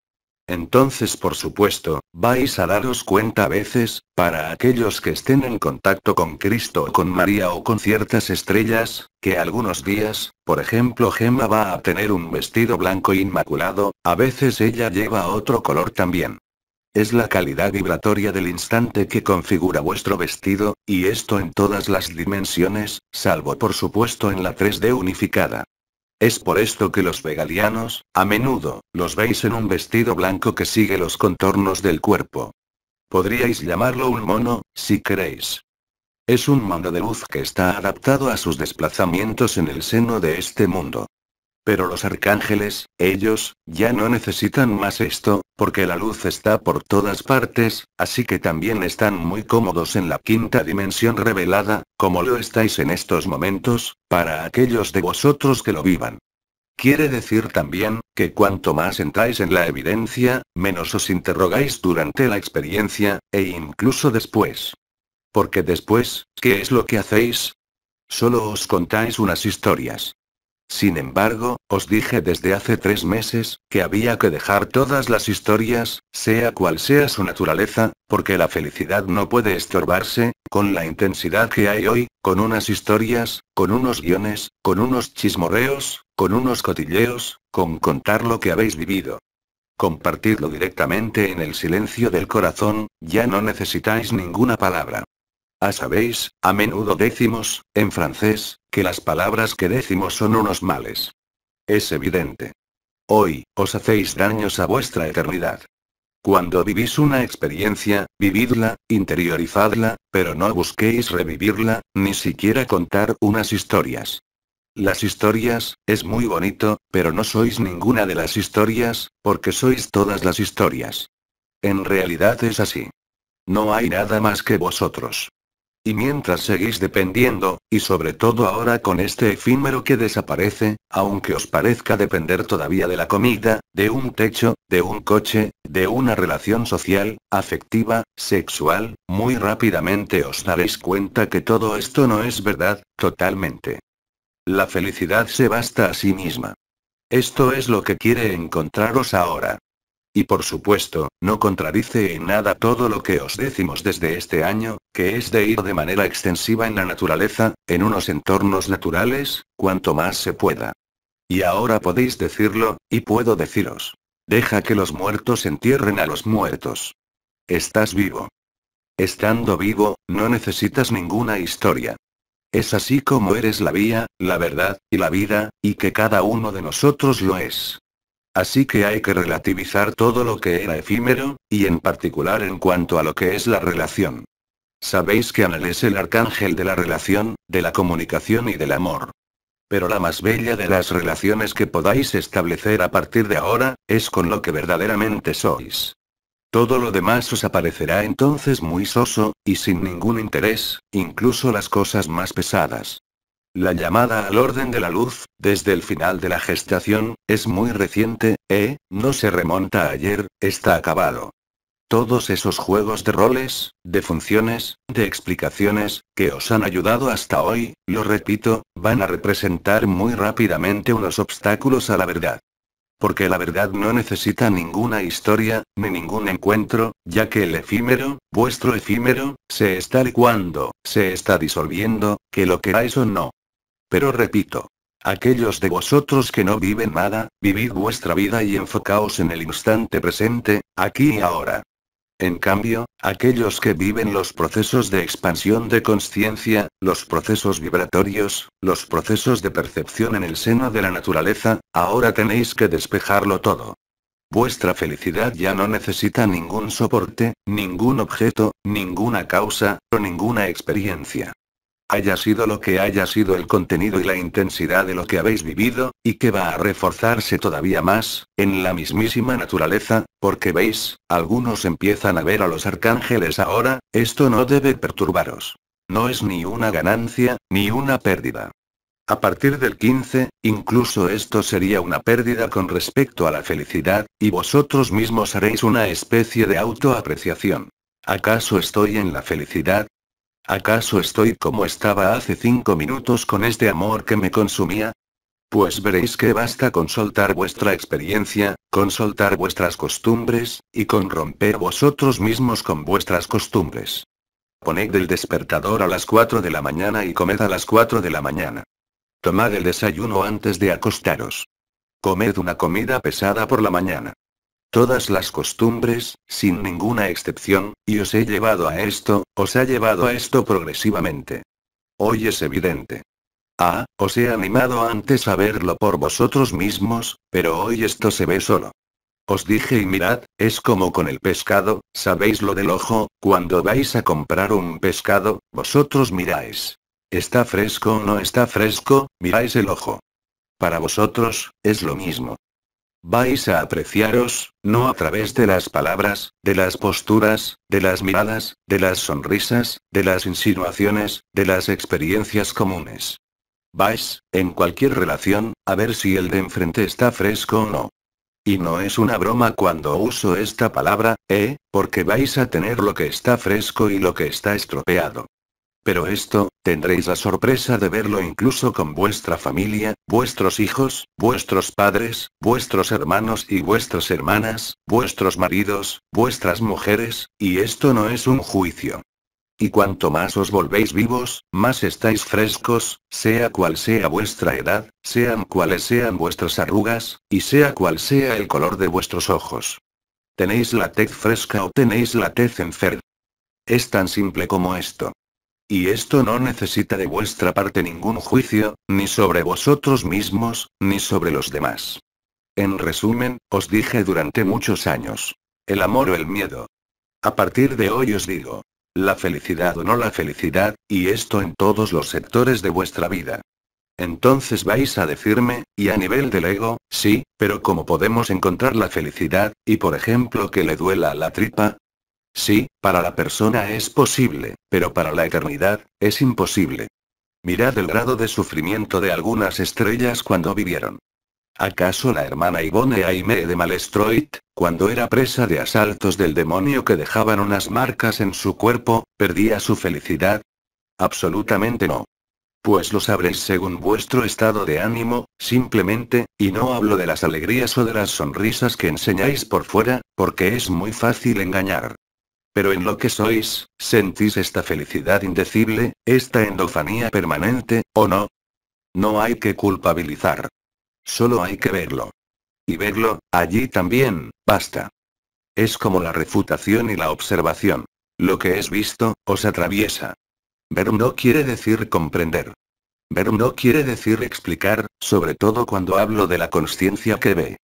Entonces, por supuesto, vais a daros cuenta a veces, para aquellos que estén en contacto con Cristo o con María o con ciertas estrellas, que algunos días, por ejemplo Gemma va a tener un vestido blanco inmaculado, a veces ella lleva otro color también. Es la calidad vibratoria del instante que configura vuestro vestido, y esto en todas las dimensiones, salvo por supuesto en la 3D unificada. Es por esto que los vegalianos, a menudo, los veis en un vestido blanco que sigue los contornos del cuerpo. Podríais llamarlo un mono, si queréis. Es un mono de luz que está adaptado a sus desplazamientos en el seno de este mundo. Pero los arcángeles, ellos, ya no necesitan más esto, porque la luz está por todas partes, así que también están muy cómodos en la quinta dimensión revelada, como lo estáis en estos momentos, para aquellos de vosotros que lo vivan. Quiere decir también, que cuanto más entráis en la evidencia, menos os interrogáis durante la experiencia, e incluso después. Porque después, ¿qué es lo que hacéis? Solo os contáis unas historias. Sin embargo, os dije desde hace 3 meses, que había que dejar todas las historias, sea cual sea su naturaleza, porque la felicidad no puede estorbarse, con la intensidad que hay hoy, con unas historias, con unos guiones, con unos chismorreos, con unos cotilleos, con contar lo que habéis vivido. Compartidlo directamente en el silencio del corazón, ya no necesitáis ninguna palabra. Sabéis, a menudo decimos, en francés, que las palabras que decimos son unos males. Es evidente. Hoy, os hacéis daños a vuestra eternidad. Cuando vivís una experiencia, vividla, interiorizadla, pero no busquéis revivirla, ni siquiera contar unas historias. Las historias, es muy bonito, pero no sois ninguna de las historias, porque sois todas las historias. En realidad es así. No hay nada más que vosotros. Y mientras seguís dependiendo, y sobre todo ahora con este efímero que desaparece, aunque os parezca depender todavía de la comida, de un techo, de un coche, de una relación social, afectiva, sexual, muy rápidamente os daréis cuenta que todo esto no es verdad, totalmente. La felicidad se basta a sí misma. Esto es lo que quiere encontraros ahora. Y por supuesto, no contradice en nada todo lo que os decimos desde este año, que es de ir de manera extensiva en la naturaleza, en unos entornos naturales, cuanto más se pueda. Y ahora podéis decirlo, y puedo deciros. Deja que los muertos entierren a los muertos. Estás vivo. Estando vivo, no necesitas ninguna historia. Es así como eres la vía, la verdad, y la vida, y que cada uno de nosotros lo es. Así que hay que relativizar todo lo que era efímero, y en particular en cuanto a lo que es la relación. Sabéis que Anel es el arcángel de la relación, de la comunicación y del amor. Pero la más bella de las relaciones que podáis establecer a partir de ahora, es con lo que verdaderamente sois. Todo lo demás os aparecerá entonces muy soso, y sin ningún interés, incluso las cosas más pesadas. La llamada al orden de la luz, desde el final de la gestación, es muy reciente, no se remonta a ayer, está acabado. Todos esos juegos de roles, de funciones, de explicaciones, que os han ayudado hasta hoy, lo repito, van a representar muy rápidamente unos obstáculos a la verdad. Porque la verdad no necesita ninguna historia, ni ningún encuentro, ya que el efímero, vuestro efímero, se está licuando, se está disolviendo, que lo queráis o no. Pero repito. Aquellos de vosotros que no viven nada, vivid vuestra vida y enfocaos en el instante presente, aquí y ahora. En cambio, aquellos que viven los procesos de expansión de conciencia, los procesos vibratorios, los procesos de percepción en el seno de la naturaleza, ahora tenéis que despejarlo todo. Vuestra felicidad ya no necesita ningún soporte, ningún objeto, ninguna causa, o ninguna experiencia. Haya sido lo que haya sido el contenido y la intensidad de lo que habéis vivido, y que va a reforzarse todavía más, en la mismísima naturaleza, porque veis, algunos empiezan a ver a los arcángeles ahora, esto no debe perturbaros. No es ni una ganancia, ni una pérdida. A partir del 15, incluso esto sería una pérdida con respecto a la felicidad, y vosotros mismos haréis una especie de autoapreciación. ¿Acaso estoy en la felicidad? ¿Acaso estoy como estaba hace 5 minutos con este amor que me consumía? Pues veréis que basta con soltar vuestra experiencia, con soltar vuestras costumbres, y con romper vosotros mismos con vuestras costumbres. Poned el despertador a las 4 de la mañana y comed a las 4 de la mañana. Tomad el desayuno antes de acostaros. Comed una comida pesada por la mañana. Todas las costumbres, sin ninguna excepción, y os he llevado a esto, os ha llevado a esto progresivamente. Hoy es evidente. Os he animado antes a verlo por vosotros mismos, pero hoy esto se ve solo. Os dije y mirad, es como con el pescado, ¿sabéis lo del ojo? Cuando vais a comprar un pescado, vosotros miráis. ¿Está fresco o no está fresco? Miráis el ojo. Para vosotros, es lo mismo. Vais a apreciaros, no a través de las palabras, de las posturas, de las miradas, de las sonrisas, de las insinuaciones, de las experiencias comunes. Vais, en cualquier relación, a ver si el de enfrente está fresco o no. Y no es una broma cuando uso esta palabra, porque vais a tener lo que está fresco y lo que está estropeado. Pero esto, tendréis la sorpresa de verlo incluso con vuestra familia, vuestros hijos, vuestros padres, vuestros hermanos y vuestras hermanas, vuestros maridos, vuestras mujeres, y esto no es un juicio. Y cuanto más os volvéis vivos, más estáis frescos, sea cual sea vuestra edad, sean cuales sean vuestras arrugas, y sea cual sea el color de vuestros ojos. ¿Tenéis la tez fresca o tenéis la tez enferma? Es tan simple como esto. Y esto no necesita de vuestra parte ningún juicio, ni sobre vosotros mismos, ni sobre los demás. En resumen, os dije durante muchos años. El amor o el miedo. A partir de hoy os digo. La felicidad o no la felicidad, y esto en todos los sectores de vuestra vida. Entonces vais a decirme, y a nivel del ego, sí, pero ¿cómo podemos encontrar la felicidad, y por ejemplo que le duela a la tripa? Sí, para la persona es posible, pero para la eternidad, es imposible. Mirad el grado de sufrimiento de algunas estrellas cuando vivieron. ¿Acaso la hermana Yvonne Aimee de Malestroit, cuando era presa de asaltos del demonio que dejaban unas marcas en su cuerpo, perdía su felicidad? Absolutamente no. Pues lo sabréis según vuestro estado de ánimo, simplemente, y no hablo de las alegrías o de las sonrisas que enseñáis por fuera, porque es muy fácil engañar. Pero en lo que sois, ¿sentís esta felicidad indecible, esta endofanía permanente, o no? No hay que culpabilizar. Solo hay que verlo. Y verlo, allí también, basta. Es como la refutación y la observación. Lo que es visto, os atraviesa. Ver no quiere decir comprender. Ver no quiere decir explicar, sobre todo cuando hablo de la consciencia que ve.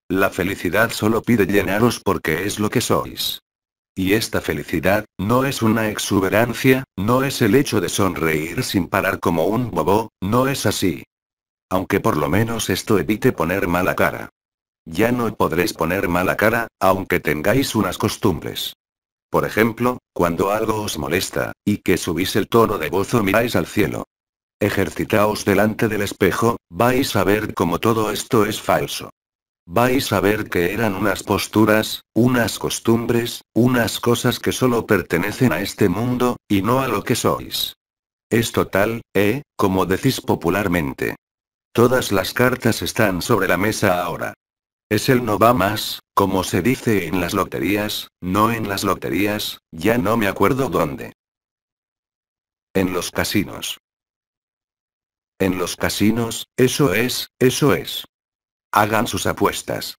La felicidad solo pide llenaros porque es lo que sois. Y esta felicidad, no es una exuberancia, no es el hecho de sonreír sin parar como un bobo, no es así. Aunque por lo menos esto evite poner mala cara. Ya no podréis poner mala cara, aunque tengáis unas costumbres. Por ejemplo, cuando algo os molesta, y que subís el tono de voz o miráis al cielo. Ejercitaos delante del espejo, vais a ver cómo todo esto es falso. Vais a ver que eran unas posturas, unas costumbres, unas cosas que solo pertenecen a este mundo, y no a lo que sois. Es total, como decís popularmente. Todas las cartas están sobre la mesa ahora. Es el no va más, como se dice en las loterías, no en las loterías, ya no me acuerdo dónde. En los casinos. En los casinos, eso es, eso es. Hagan sus apuestas.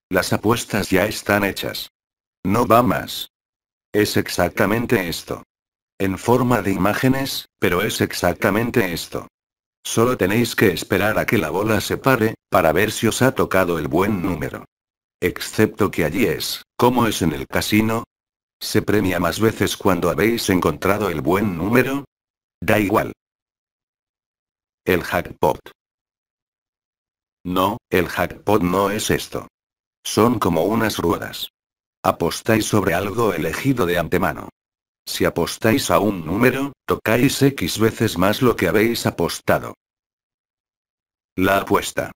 Las apuestas ya están hechas. No va más. Es exactamente esto. En forma de imágenes, pero es exactamente esto. Solo tenéis que esperar a que la bola se pare, para ver si os ha tocado el buen número. Excepto que allí es, como es en el casino. ¿Se premia más veces cuando habéis encontrado el buen número? Da igual. El jackpot. No, el jackpot no es esto. Son como unas ruedas. Apostáis sobre algo elegido de antemano. Si apostáis a un número, tocáis X veces más lo que habéis apostado. La apuesta.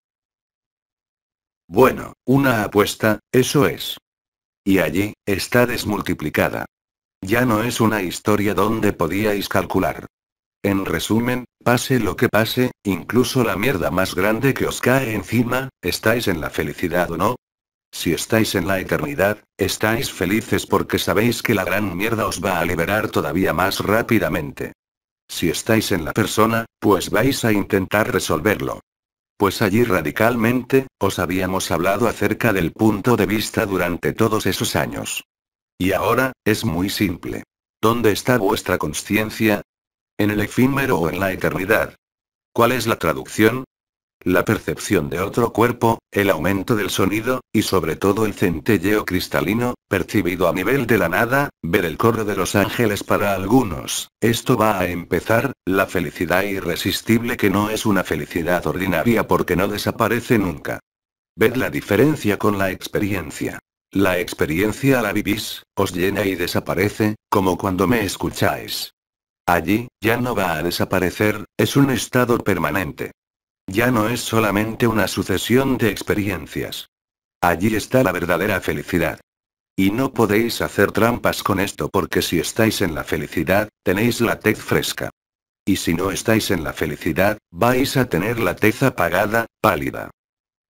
Bueno, una apuesta, eso es. Y allí, está desmultiplicada. Ya no es una historia donde podíais calcular. En resumen, pase lo que pase, incluso la mierda más grande que os cae encima, ¿estáis en la felicidad o no? Si estáis en la eternidad, estáis felices porque sabéis que la gran mierda os va a liberar todavía más rápidamente. Si estáis en la persona, pues vais a intentar resolverlo. Pues allí radicalmente, os habíamos hablado acerca del punto de vista durante todos esos años. Y ahora, es muy simple. ¿Dónde está vuestra conciencia? ¿En el efímero o en la eternidad? ¿Cuál es la traducción? La percepción de otro cuerpo, el aumento del sonido, y sobre todo el centelleo cristalino, percibido a nivel de la nada, ver el coro de los ángeles para algunos, esto va a empezar, la felicidad irresistible que no es una felicidad ordinaria porque no desaparece nunca. Ved la diferencia con la experiencia. La experiencia la vivís, os llena y desaparece, como cuando me escucháis. Allí, ya no va a desaparecer, es un estado permanente. Ya no es solamente una sucesión de experiencias. Allí está la verdadera felicidad. Y no podéis hacer trampas con esto porque si estáis en la felicidad, tenéis la tez fresca. Y si no estáis en la felicidad, vais a tener la tez apagada, pálida.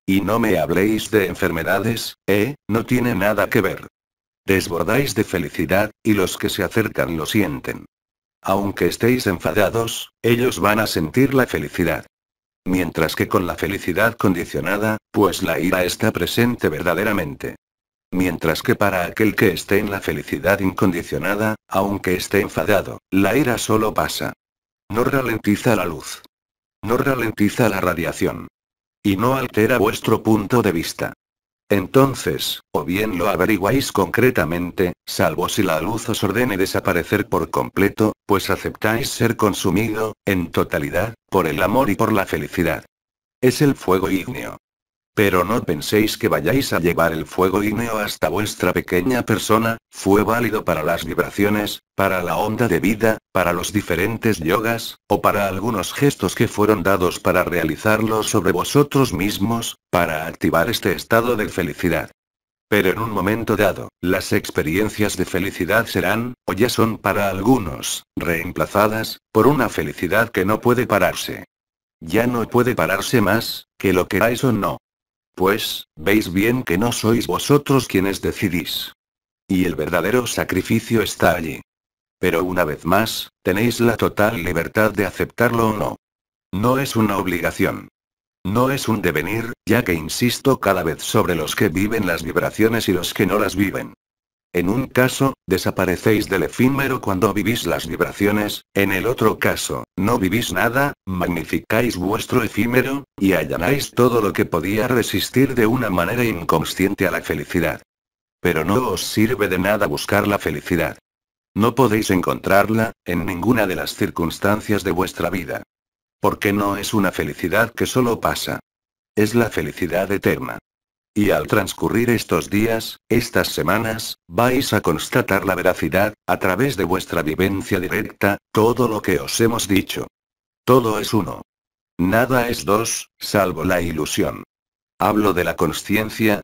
Y no me habléis de enfermedades, no tiene nada que ver. Desbordáis de felicidad, y los que se acercan lo sienten. Aunque estéis enfadados, ellos van a sentir la felicidad. Mientras que con la felicidad condicionada, pues la ira está presente verdaderamente. Mientras que para aquel que esté en la felicidad incondicionada, aunque esté enfadado, la ira solo pasa. No ralentiza la luz. No ralentiza la radiación. Y no altera vuestro punto de vista. Entonces, o bien lo averiguáis concretamente, salvo si la luz os ordene desaparecer por completo, pues aceptáis ser consumido, en totalidad, por el amor y por la felicidad. Es el fuego ígneo. Pero no penséis que vayáis a llevar el fuego ígneo hasta vuestra pequeña persona, fue válido para las vibraciones, para la onda de vida, para los diferentes yogas, o para algunos gestos que fueron dados para realizarlos sobre vosotros mismos, para activar este estado de felicidad. Pero en un momento dado, las experiencias de felicidad serán, o ya son para algunos, reemplazadas, por una felicidad que no puede pararse. Ya no puede pararse más, que lo queráis o no. Pues, veis bien que no sois vosotros quienes decidís. Y el verdadero sacrificio está allí. Pero una vez más, tenéis la total libertad de aceptarlo o no. No es una obligación. No es un devenir, ya que insisto cada vez sobre los que viven las vibraciones y los que no las viven. En un caso, desaparecéis del efímero cuando vivís las vibraciones, en el otro caso, no vivís nada, magnificáis vuestro efímero, y allanáis todo lo que podía resistir de una manera inconsciente a la felicidad. Pero no os sirve de nada buscar la felicidad. No podéis encontrarla, en ninguna de las circunstancias de vuestra vida. Porque no es una felicidad que solo pasa. Es la felicidad eterna. Y al transcurrir estos días, estas semanas, vais a constatar la veracidad, a través de vuestra vivencia directa, todo lo que os hemos dicho. Todo es uno. Nada es dos, salvo la ilusión. Hablo de la consciencia,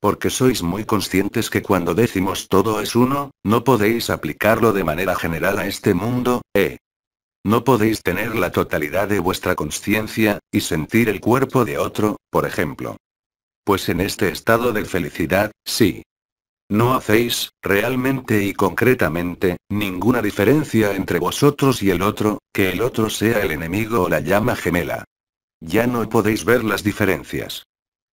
porque sois muy conscientes que cuando decimos todo es uno, no podéis aplicarlo de manera general a este mundo, No podéis tener la totalidad de vuestra consciencia, y sentir el cuerpo de otro, por ejemplo. Pues en este estado de felicidad, sí. No hacéis, realmente y concretamente, ninguna diferencia entre vosotros y el otro, que el otro sea el enemigo o la llama gemela. Ya no podéis ver las diferencias.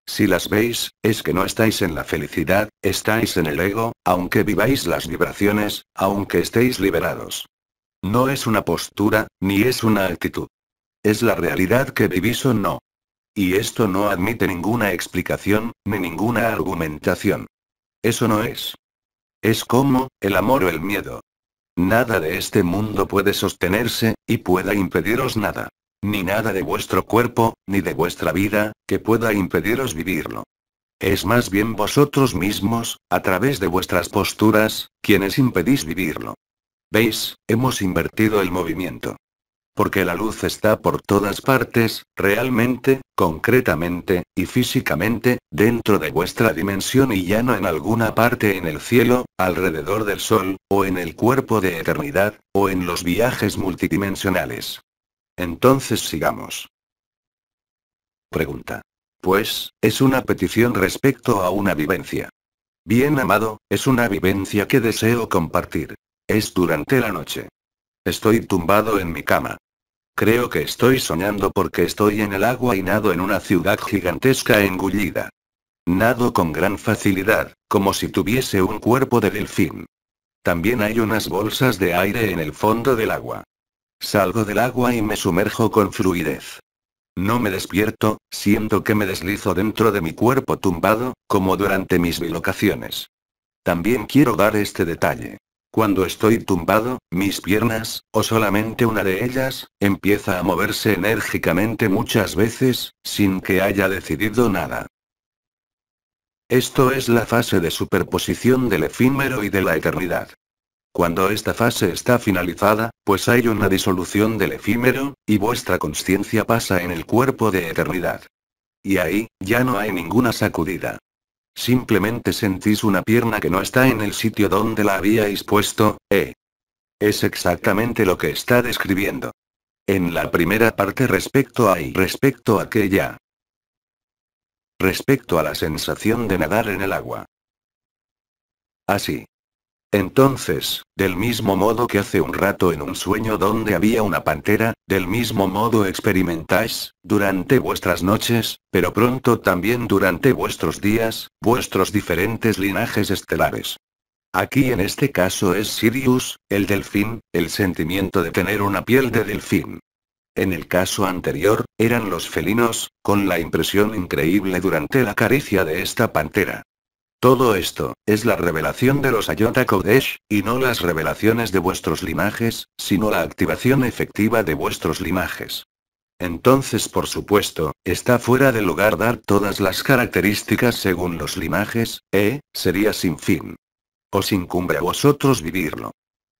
Si las veis, es que no estáis en la felicidad, estáis en el ego, aunque viváis las vibraciones, aunque estéis liberados. No es una postura, ni es una actitud. Es la realidad que vivís o no. Y esto no admite ninguna explicación, ni ninguna argumentación. Eso no es. Es como, el amor o el miedo. Nada de este mundo puede sostenerse, y pueda impediros nada. Ni nada de vuestro cuerpo, ni de vuestra vida, que pueda impediros vivirlo. Es más bien vosotros mismos, a través de vuestras posturas, quienes impedís vivirlo. ¿Veis? Hemos invertido el movimiento. Porque la luz está por todas partes, realmente, concretamente, y físicamente, dentro de vuestra dimensión y ya no en alguna parte en el cielo, alrededor del sol, o en el cuerpo de eternidad, o en los viajes multidimensionales. Entonces sigamos. Pregunta. Pues, es una petición respecto a una vivencia. Bien amado, es una vivencia que deseo compartir. Es durante la noche. Estoy tumbado en mi cama. Creo que estoy soñando porque estoy en el agua y nado en una ciudad gigantesca engullida. Nado con gran facilidad, como si tuviese un cuerpo de delfín. También hay unas bolsas de aire en el fondo del agua. Salgo del agua y me sumerjo con fluidez. No me despierto, siento que me deslizo dentro de mi cuerpo tumbado, como durante mis bilocaciones. También quiero dar este detalle. Cuando estoy tumbado, mis piernas, o solamente una de ellas, empieza a moverse enérgicamente muchas veces, sin que haya decidido nada. Esto es la fase de superposición del efímero y de la eternidad. Cuando esta fase está finalizada, pues hay una disolución del efímero, y vuestra consciencia pasa en el cuerpo de eternidad. Y ahí, ya no hay ninguna sacudida. Simplemente sentís una pierna que no está en el sitio donde la habíais puesto, Es exactamente lo que está describiendo. En la primera parte respecto a que ya. Respecto a la sensación de nadar en el agua. Así. Entonces, del mismo modo que hace un rato en un sueño donde había una pantera, del mismo modo experimentáis, durante vuestras noches, pero pronto también durante vuestros días, vuestros diferentes linajes estelares. Aquí en este caso es Sirius, el delfín, el sentimiento de tener una piel de delfín. En el caso anterior, eran los felinos, con la impresión increíble durante la caricia de esta pantera. Todo esto, es la revelación de los Ayota Kodesh, y no las revelaciones de vuestros linajes, sino la activación efectiva de vuestros linajes. Entonces por supuesto, está fuera de lugar dar todas las características según los linajes, sería sin fin. Os incumbe a vosotros vivirlo.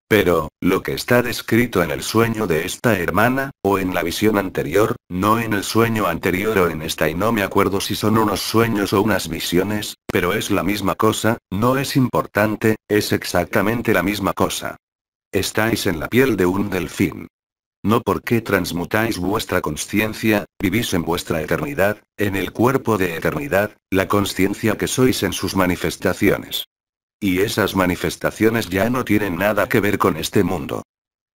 Pero, lo que está descrito en el sueño de esta hermana, o en la visión anterior, no en el sueño anterior o en esta y no me acuerdo si son unos sueños o unas visiones, pero es la misma cosa, no es importante, es exactamente la misma cosa. Estáis en la piel de un delfín. No porque transmutáis vuestra consciencia, vivís en vuestra eternidad, en el cuerpo de eternidad, la consciencia que sois en sus manifestaciones. Y esas manifestaciones ya no tienen nada que ver con este mundo.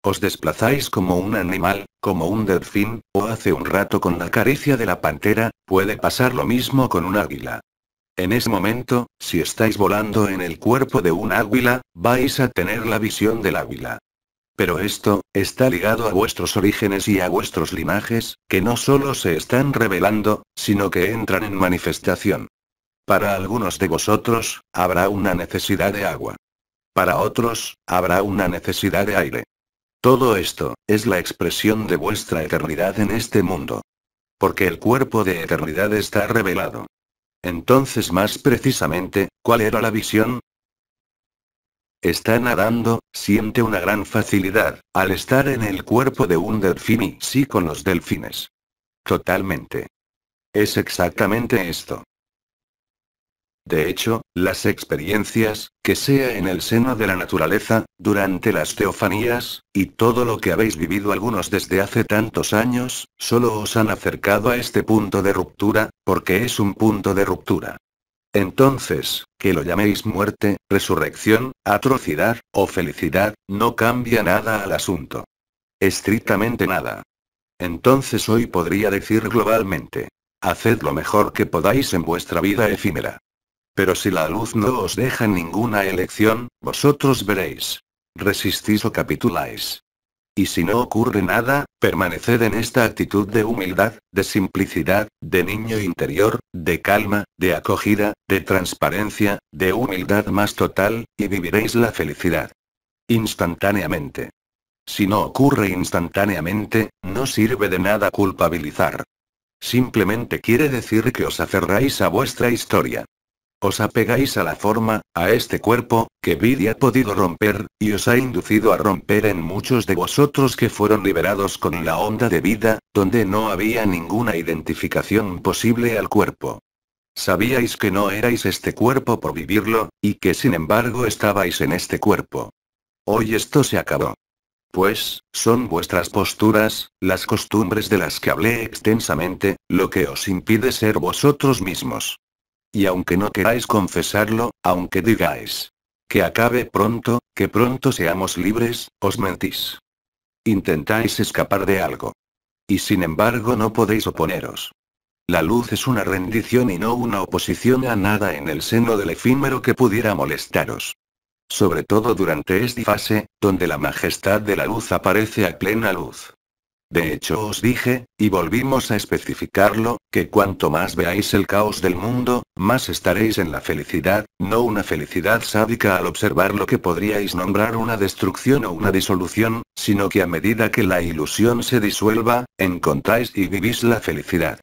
Os desplazáis como un animal, como un delfín, o hace un rato con la caricia de la pantera, puede pasar lo mismo con un águila. En ese momento, si estáis volando en el cuerpo de un águila, vais a tener la visión del águila. Pero esto, está ligado a vuestros orígenes y a vuestros linajes, que no solo se están revelando, sino que entran en manifestación. Para algunos de vosotros, habrá una necesidad de agua. Para otros, habrá una necesidad de aire. Todo esto, es la expresión de vuestra eternidad en este mundo. Porque el cuerpo de eternidad está revelado. Entonces, más precisamente, ¿cuál era la visión? Está nadando, siente una gran facilidad, al estar en el cuerpo de un delfín y sí con los delfines. Totalmente. Es exactamente esto. De hecho, las experiencias, que sea en el seno de la naturaleza, durante las teofanías, y todo lo que habéis vivido algunos desde hace tantos años, solo os han acercado a este punto de ruptura, porque es un punto de ruptura. Entonces, que lo llaméis muerte, resurrección, atrocidad, o felicidad, no cambia nada al asunto. Estrictamente nada. Entonces hoy podría decir globalmente. Haced lo mejor que podáis en vuestra vida efímera. Pero si la luz no os deja ninguna elección, vosotros veréis. Resistís o capituláis. Y si no ocurre nada, permaneced en esta actitud de humildad, de simplicidad, de niño interior, de calma, de acogida, de transparencia, de humildad más total, y viviréis la felicidad. Instantáneamente. Si no ocurre instantáneamente, no sirve de nada culpabilizar. Simplemente quiere decir que os aferráis a vuestra historia. Os apegáis a la forma, a este cuerpo, que vida ha podido romper, y os ha inducido a romper en muchos de vosotros que fueron liberados con la onda de vida, donde no había ninguna identificación posible al cuerpo. Sabíais que no erais este cuerpo por vivirlo, y que sin embargo estabais en este cuerpo. Hoy esto se acabó. Pues, son vuestras posturas, las costumbres de las que hablé extensamente, lo que os impide ser vosotros mismos. Y aunque no queráis confesarlo, aunque digáis que acabe pronto, que pronto seamos libres, os mentís. Intentáis escapar de algo. Y sin embargo no podéis oponeros. La luz es una rendición y no una oposición a nada en el seno del efímero que pudiera molestaros. Sobre todo durante esta fase, donde la majestad de la luz aparece a plena luz. De hecho os dije, y volvimos a especificarlo, que cuanto más veáis el caos del mundo, más estaréis en la felicidad, no una felicidad sádica al observar lo que podríais nombrar una destrucción o una disolución, sino que a medida que la ilusión se disuelva, encontráis y vivís la felicidad.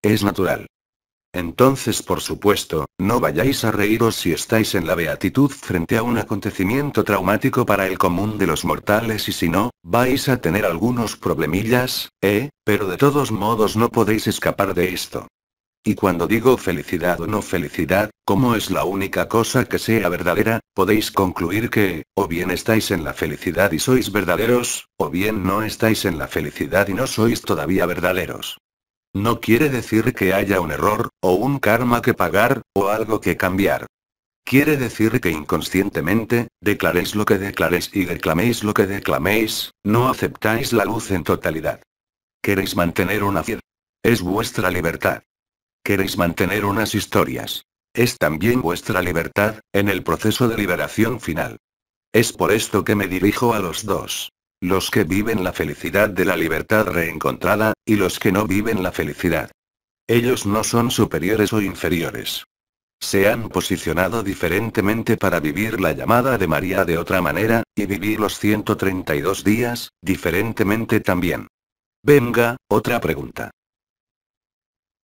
Es natural. Entonces, por supuesto, no vayáis a reíros si estáis en la beatitud frente a un acontecimiento traumático para el común de los mortales y si no, vais a tener algunos problemillas, pero de todos modos no podéis escapar de esto. Y cuando digo felicidad o no felicidad, como es la única cosa que sea verdadera, podéis concluir que, o bien estáis en la felicidad y sois verdaderos, o bien no estáis en la felicidad y no sois todavía verdaderos. No quiere decir que haya un error, o un karma que pagar, o algo que cambiar. Quiere decir que inconscientemente, declaréis lo que declaréis y declaméis lo que declaméis, no aceptáis la luz en totalidad. Queréis mantener una fe. Es vuestra libertad. Queréis mantener unas historias. Es también vuestra libertad, en el proceso de liberación final. Es por esto que me dirijo a los dos. Los que viven la felicidad de la libertad reencontrada, y los que no viven la felicidad. Ellos no son superiores o inferiores. Se han posicionado diferentemente para vivir la llamada de María de otra manera, y vivir los 132 días, diferentemente también. Venga, otra pregunta.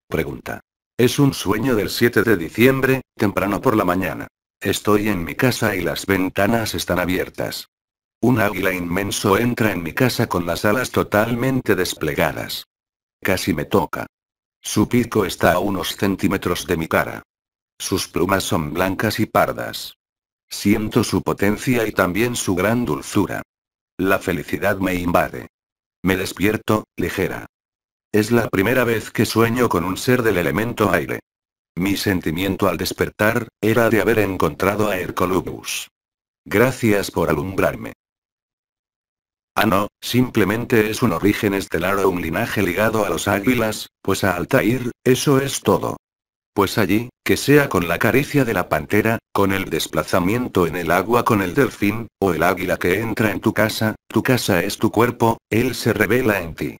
Pregunta. Es un sueño del 7 de diciembre, temprano por la mañana. Estoy en mi casa y las ventanas están abiertas. Un águila inmenso entra en mi casa con las alas totalmente desplegadas. Casi me toca. Su pico está a unos centímetros de mi cara. Sus plumas son blancas y pardas. Siento su potencia y también su gran dulzura. La felicidad me invade. Me despierto, ligera. Es la primera vez que sueño con un ser del elemento aire. Mi sentimiento al despertar, era de haber encontrado a Hercolubus. Gracias por alumbrarme. Ah no, simplemente es un origen estelar o un linaje ligado a los águilas, pues a Altair, eso es todo. Pues allí, que sea con la caricia de la pantera, con el desplazamiento en el agua con el delfín, o el águila que entra en tu casa es tu cuerpo, él se revela en ti.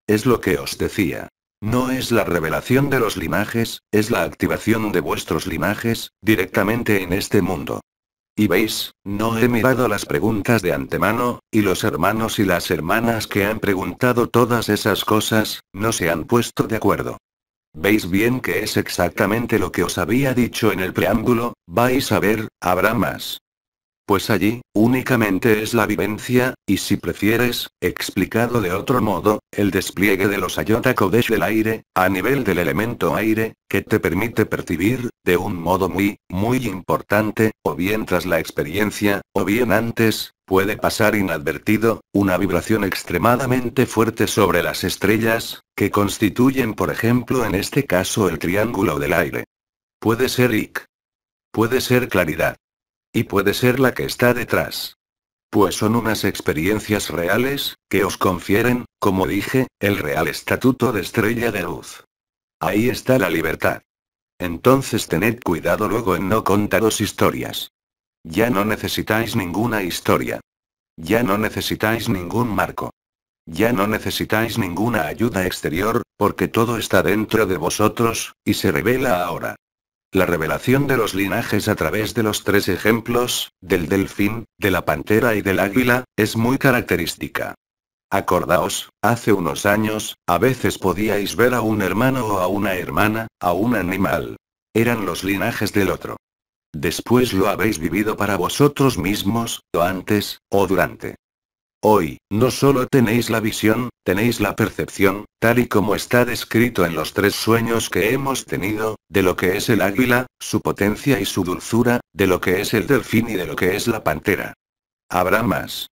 Es lo que os decía. No es la revelación de los linajes, es la activación de vuestros linajes, directamente en este mundo. Y veis, no he mirado las preguntas de antemano, y los hermanos y las hermanas que han preguntado todas esas cosas, no se han puesto de acuerdo. ¿Veis bien que es exactamente lo que os había dicho en el preámbulo? Vais a ver, habrá más. Pues allí, únicamente es la vivencia, y si prefieres, explicado de otro modo, el despliegue de los Ayota Kodesh del aire, a nivel del elemento aire, que te permite percibir, de un modo muy, muy importante, o bien tras la experiencia, o bien antes, puede pasar inadvertido, una vibración extremadamente fuerte sobre las estrellas, que constituyen por ejemplo en este caso el triángulo del aire. Puede ser IC. Puede ser claridad. Y puede ser la que está detrás. Pues son unas experiencias reales, que os confieren, como dije, el real estatuto de estrella de luz. Ahí está la libertad. Entonces tened cuidado luego en no contaros historias. Ya no necesitáis ninguna historia. Ya no necesitáis ningún marco. Ya no necesitáis ninguna ayuda exterior, porque todo está dentro de vosotros, y se revela ahora. La revelación de los linajes a través de los 3 ejemplos, del delfín, de la pantera y del águila, es muy característica. Acordaos, hace unos años, a veces podíais ver a un hermano o a una hermana, a un animal. Eran los linajes del otro. Después lo habéis vivido para vosotros mismos, o antes, o durante. Hoy, no solo tenéis la visión, tenéis la percepción, tal y como está descrito en los 3 sueños que hemos tenido, de lo que es el águila, su potencia y su dulzura, de lo que es el delfín y de lo que es la pantera. Habrá más.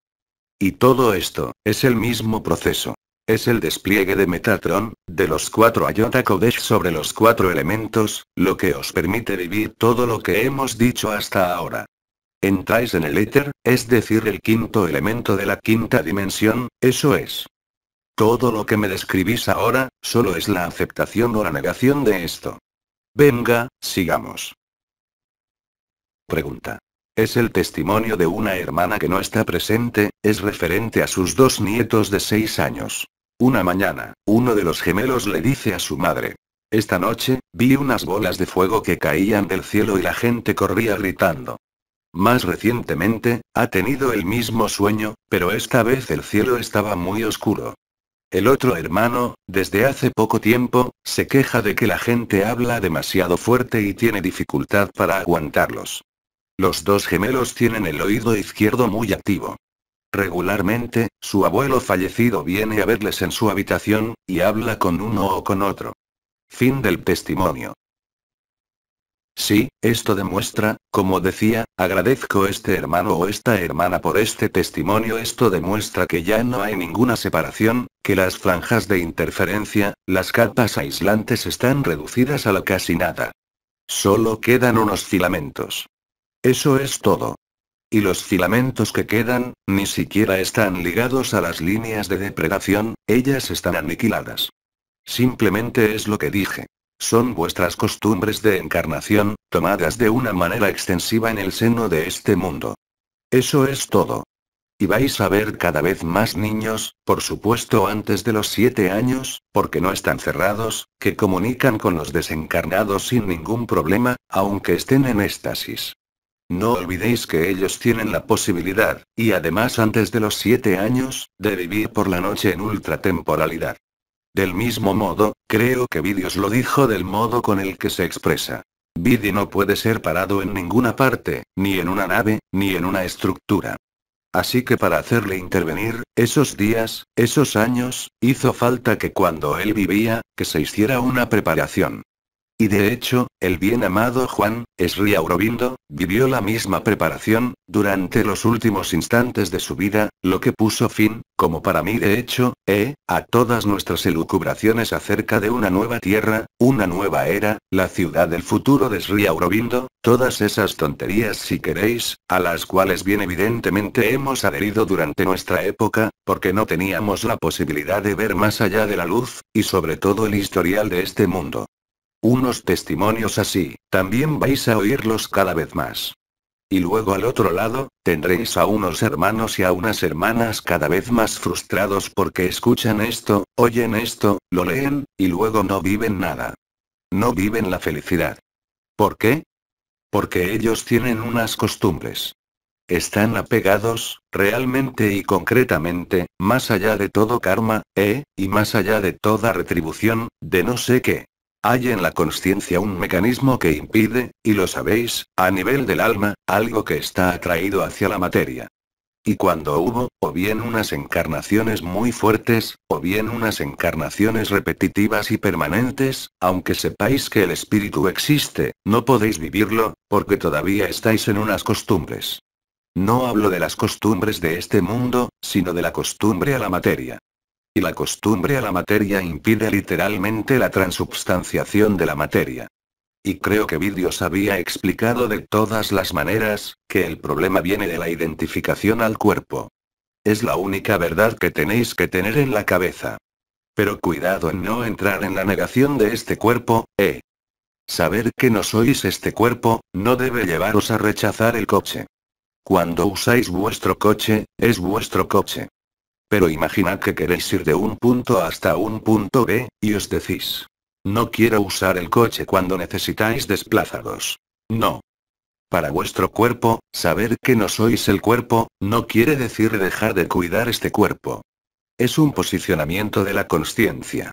Y todo esto, es el mismo proceso. Es el despliegue de Metatron, de los 4 Ayota Kodesh sobre los 4 elementos, lo que os permite vivir todo lo que hemos dicho hasta ahora. Entráis en el éter, es decir, el 5.º elemento de la 5ª dimensión, eso es. Todo lo que me describís ahora, solo es la aceptación o la negación de esto. Venga, sigamos. Pregunta. Es el testimonio de una hermana que no está presente, es referente a sus 2 nietos de 6 años. Una mañana, uno de los gemelos le dice a su madre. Esta noche, vi unas bolas de fuego que caían del cielo y la gente corría gritando. Más recientemente, ha tenido el mismo sueño, pero esta vez el cielo estaba muy oscuro. El otro hermano, desde hace poco tiempo, se queja de que la gente habla demasiado fuerte y tiene dificultad para aguantarlos. Los 2 gemelos tienen el oído izquierdo muy activo. Regularmente, su abuelo fallecido viene a verles en su habitación, y habla con uno o con otro. Fin del testimonio. Sí, esto demuestra, como decía, agradezco este hermano o esta hermana por este testimonio. Esto demuestra que ya no hay ninguna separación, que las franjas de interferencia, las capas aislantes están reducidas a la casi nada. Solo quedan unos filamentos. Eso es todo. Y los filamentos que quedan, ni siquiera están ligados a las líneas de depredación, ellas están aniquiladas. Simplemente es lo que dije. Son vuestras costumbres de encarnación, tomadas de una manera extensiva en el seno de este mundo. Eso es todo. Y vais a ver cada vez más niños, por supuesto antes de los 7 años, porque no están cerrados, que comunican con los desencarnados sin ningún problema, aunque estén en éxtasis. No olvidéis que ellos tienen la posibilidad, y además antes de los 7 años, de vivir por la noche en ultratemporalidad. Del mismo modo, creo que Vidi os lo dijo del modo con el que se expresa. Vidi no puede ser parado en ninguna parte, ni en una nave, ni en una estructura. Así que para hacerle intervenir, esos días, esos años, hizo falta que cuando él vivía, que se hiciera una preparación. Y de hecho, el bien amado Juan, Sri Aurobindo, vivió la misma preparación, durante los últimos instantes de su vida, lo que puso fin, como para mí de hecho, a todas nuestras elucubraciones acerca de una nueva tierra, una nueva era, la ciudad del futuro de Sri Aurobindo, todas esas tonterías si queréis, a las cuales bien evidentemente hemos adherido durante nuestra época, porque no teníamos la posibilidad de ver más allá de la luz, y sobre todo el historial de este mundo. Unos testimonios así, también vais a oírlos cada vez más. Y luego al otro lado, tendréis a unos hermanos y a unas hermanas cada vez más frustrados porque escuchan esto, oyen esto, lo leen, y luego no viven nada. No viven la felicidad. ¿Por qué? Porque ellos tienen unas costumbres. Están apegados, realmente y concretamente, más allá de todo karma, y más allá de toda retribución, de no sé qué. Hay en la consciencia un mecanismo que impide, y lo sabéis, a nivel del alma, algo que está atraído hacia la materia. Y cuando hubo, o bien unas encarnaciones muy fuertes, o bien unas encarnaciones repetitivas y permanentes, aunque sepáis que el espíritu existe, no podéis vivirlo, porque todavía estáis en unas costumbres. No hablo de las costumbres de este mundo, sino de la costumbre a la materia. Y la costumbre a la materia impide literalmente la transubstanciación de la materia. Y creo que Vidya os había explicado de todas las maneras, que el problema viene de la identificación al cuerpo. Es la única verdad que tenéis que tener en la cabeza. Pero cuidado en no entrar en la negación de este cuerpo, Saber que no sois este cuerpo, no debe llevaros a rechazar el coche. Cuando usáis vuestro coche, es vuestro coche. Pero imaginad que queréis ir de un punto hasta un punto B, y os decís: no quiero usar el coche cuando necesitáis desplazaros. No. Para vuestro cuerpo, saber que no sois el cuerpo, no quiere decir dejar de cuidar este cuerpo. Es un posicionamiento de la consciencia.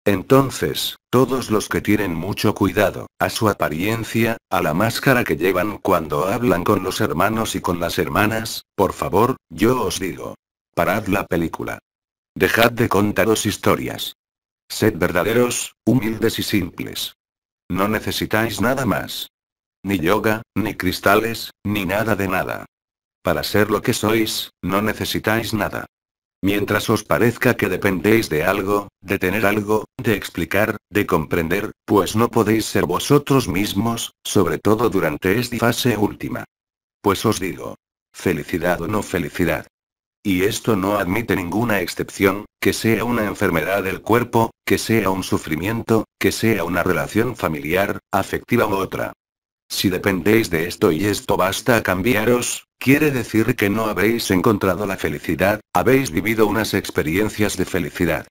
Entonces, todos los que tienen mucho cuidado, a su apariencia, a la máscara que llevan cuando hablan con los hermanos y con las hermanas, por favor, yo os digo: parad la película. Dejad de contaros historias. Sed verdaderos, humildes y simples. No necesitáis nada más. Ni yoga, ni cristales, ni nada de nada. Para ser lo que sois, no necesitáis nada. Mientras os parezca que dependéis de algo, de tener algo, de explicar, de comprender, pues no podéis ser vosotros mismos, sobre todo durante esta fase última. Pues os digo: felicidad o no felicidad. Y esto no admite ninguna excepción, que sea una enfermedad del cuerpo, que sea un sufrimiento, que sea una relación familiar, afectiva u otra. Si dependéis de esto y esto basta a cambiaros, quiere decir que no habéis encontrado la felicidad, habéis vivido unas experiencias de felicidad.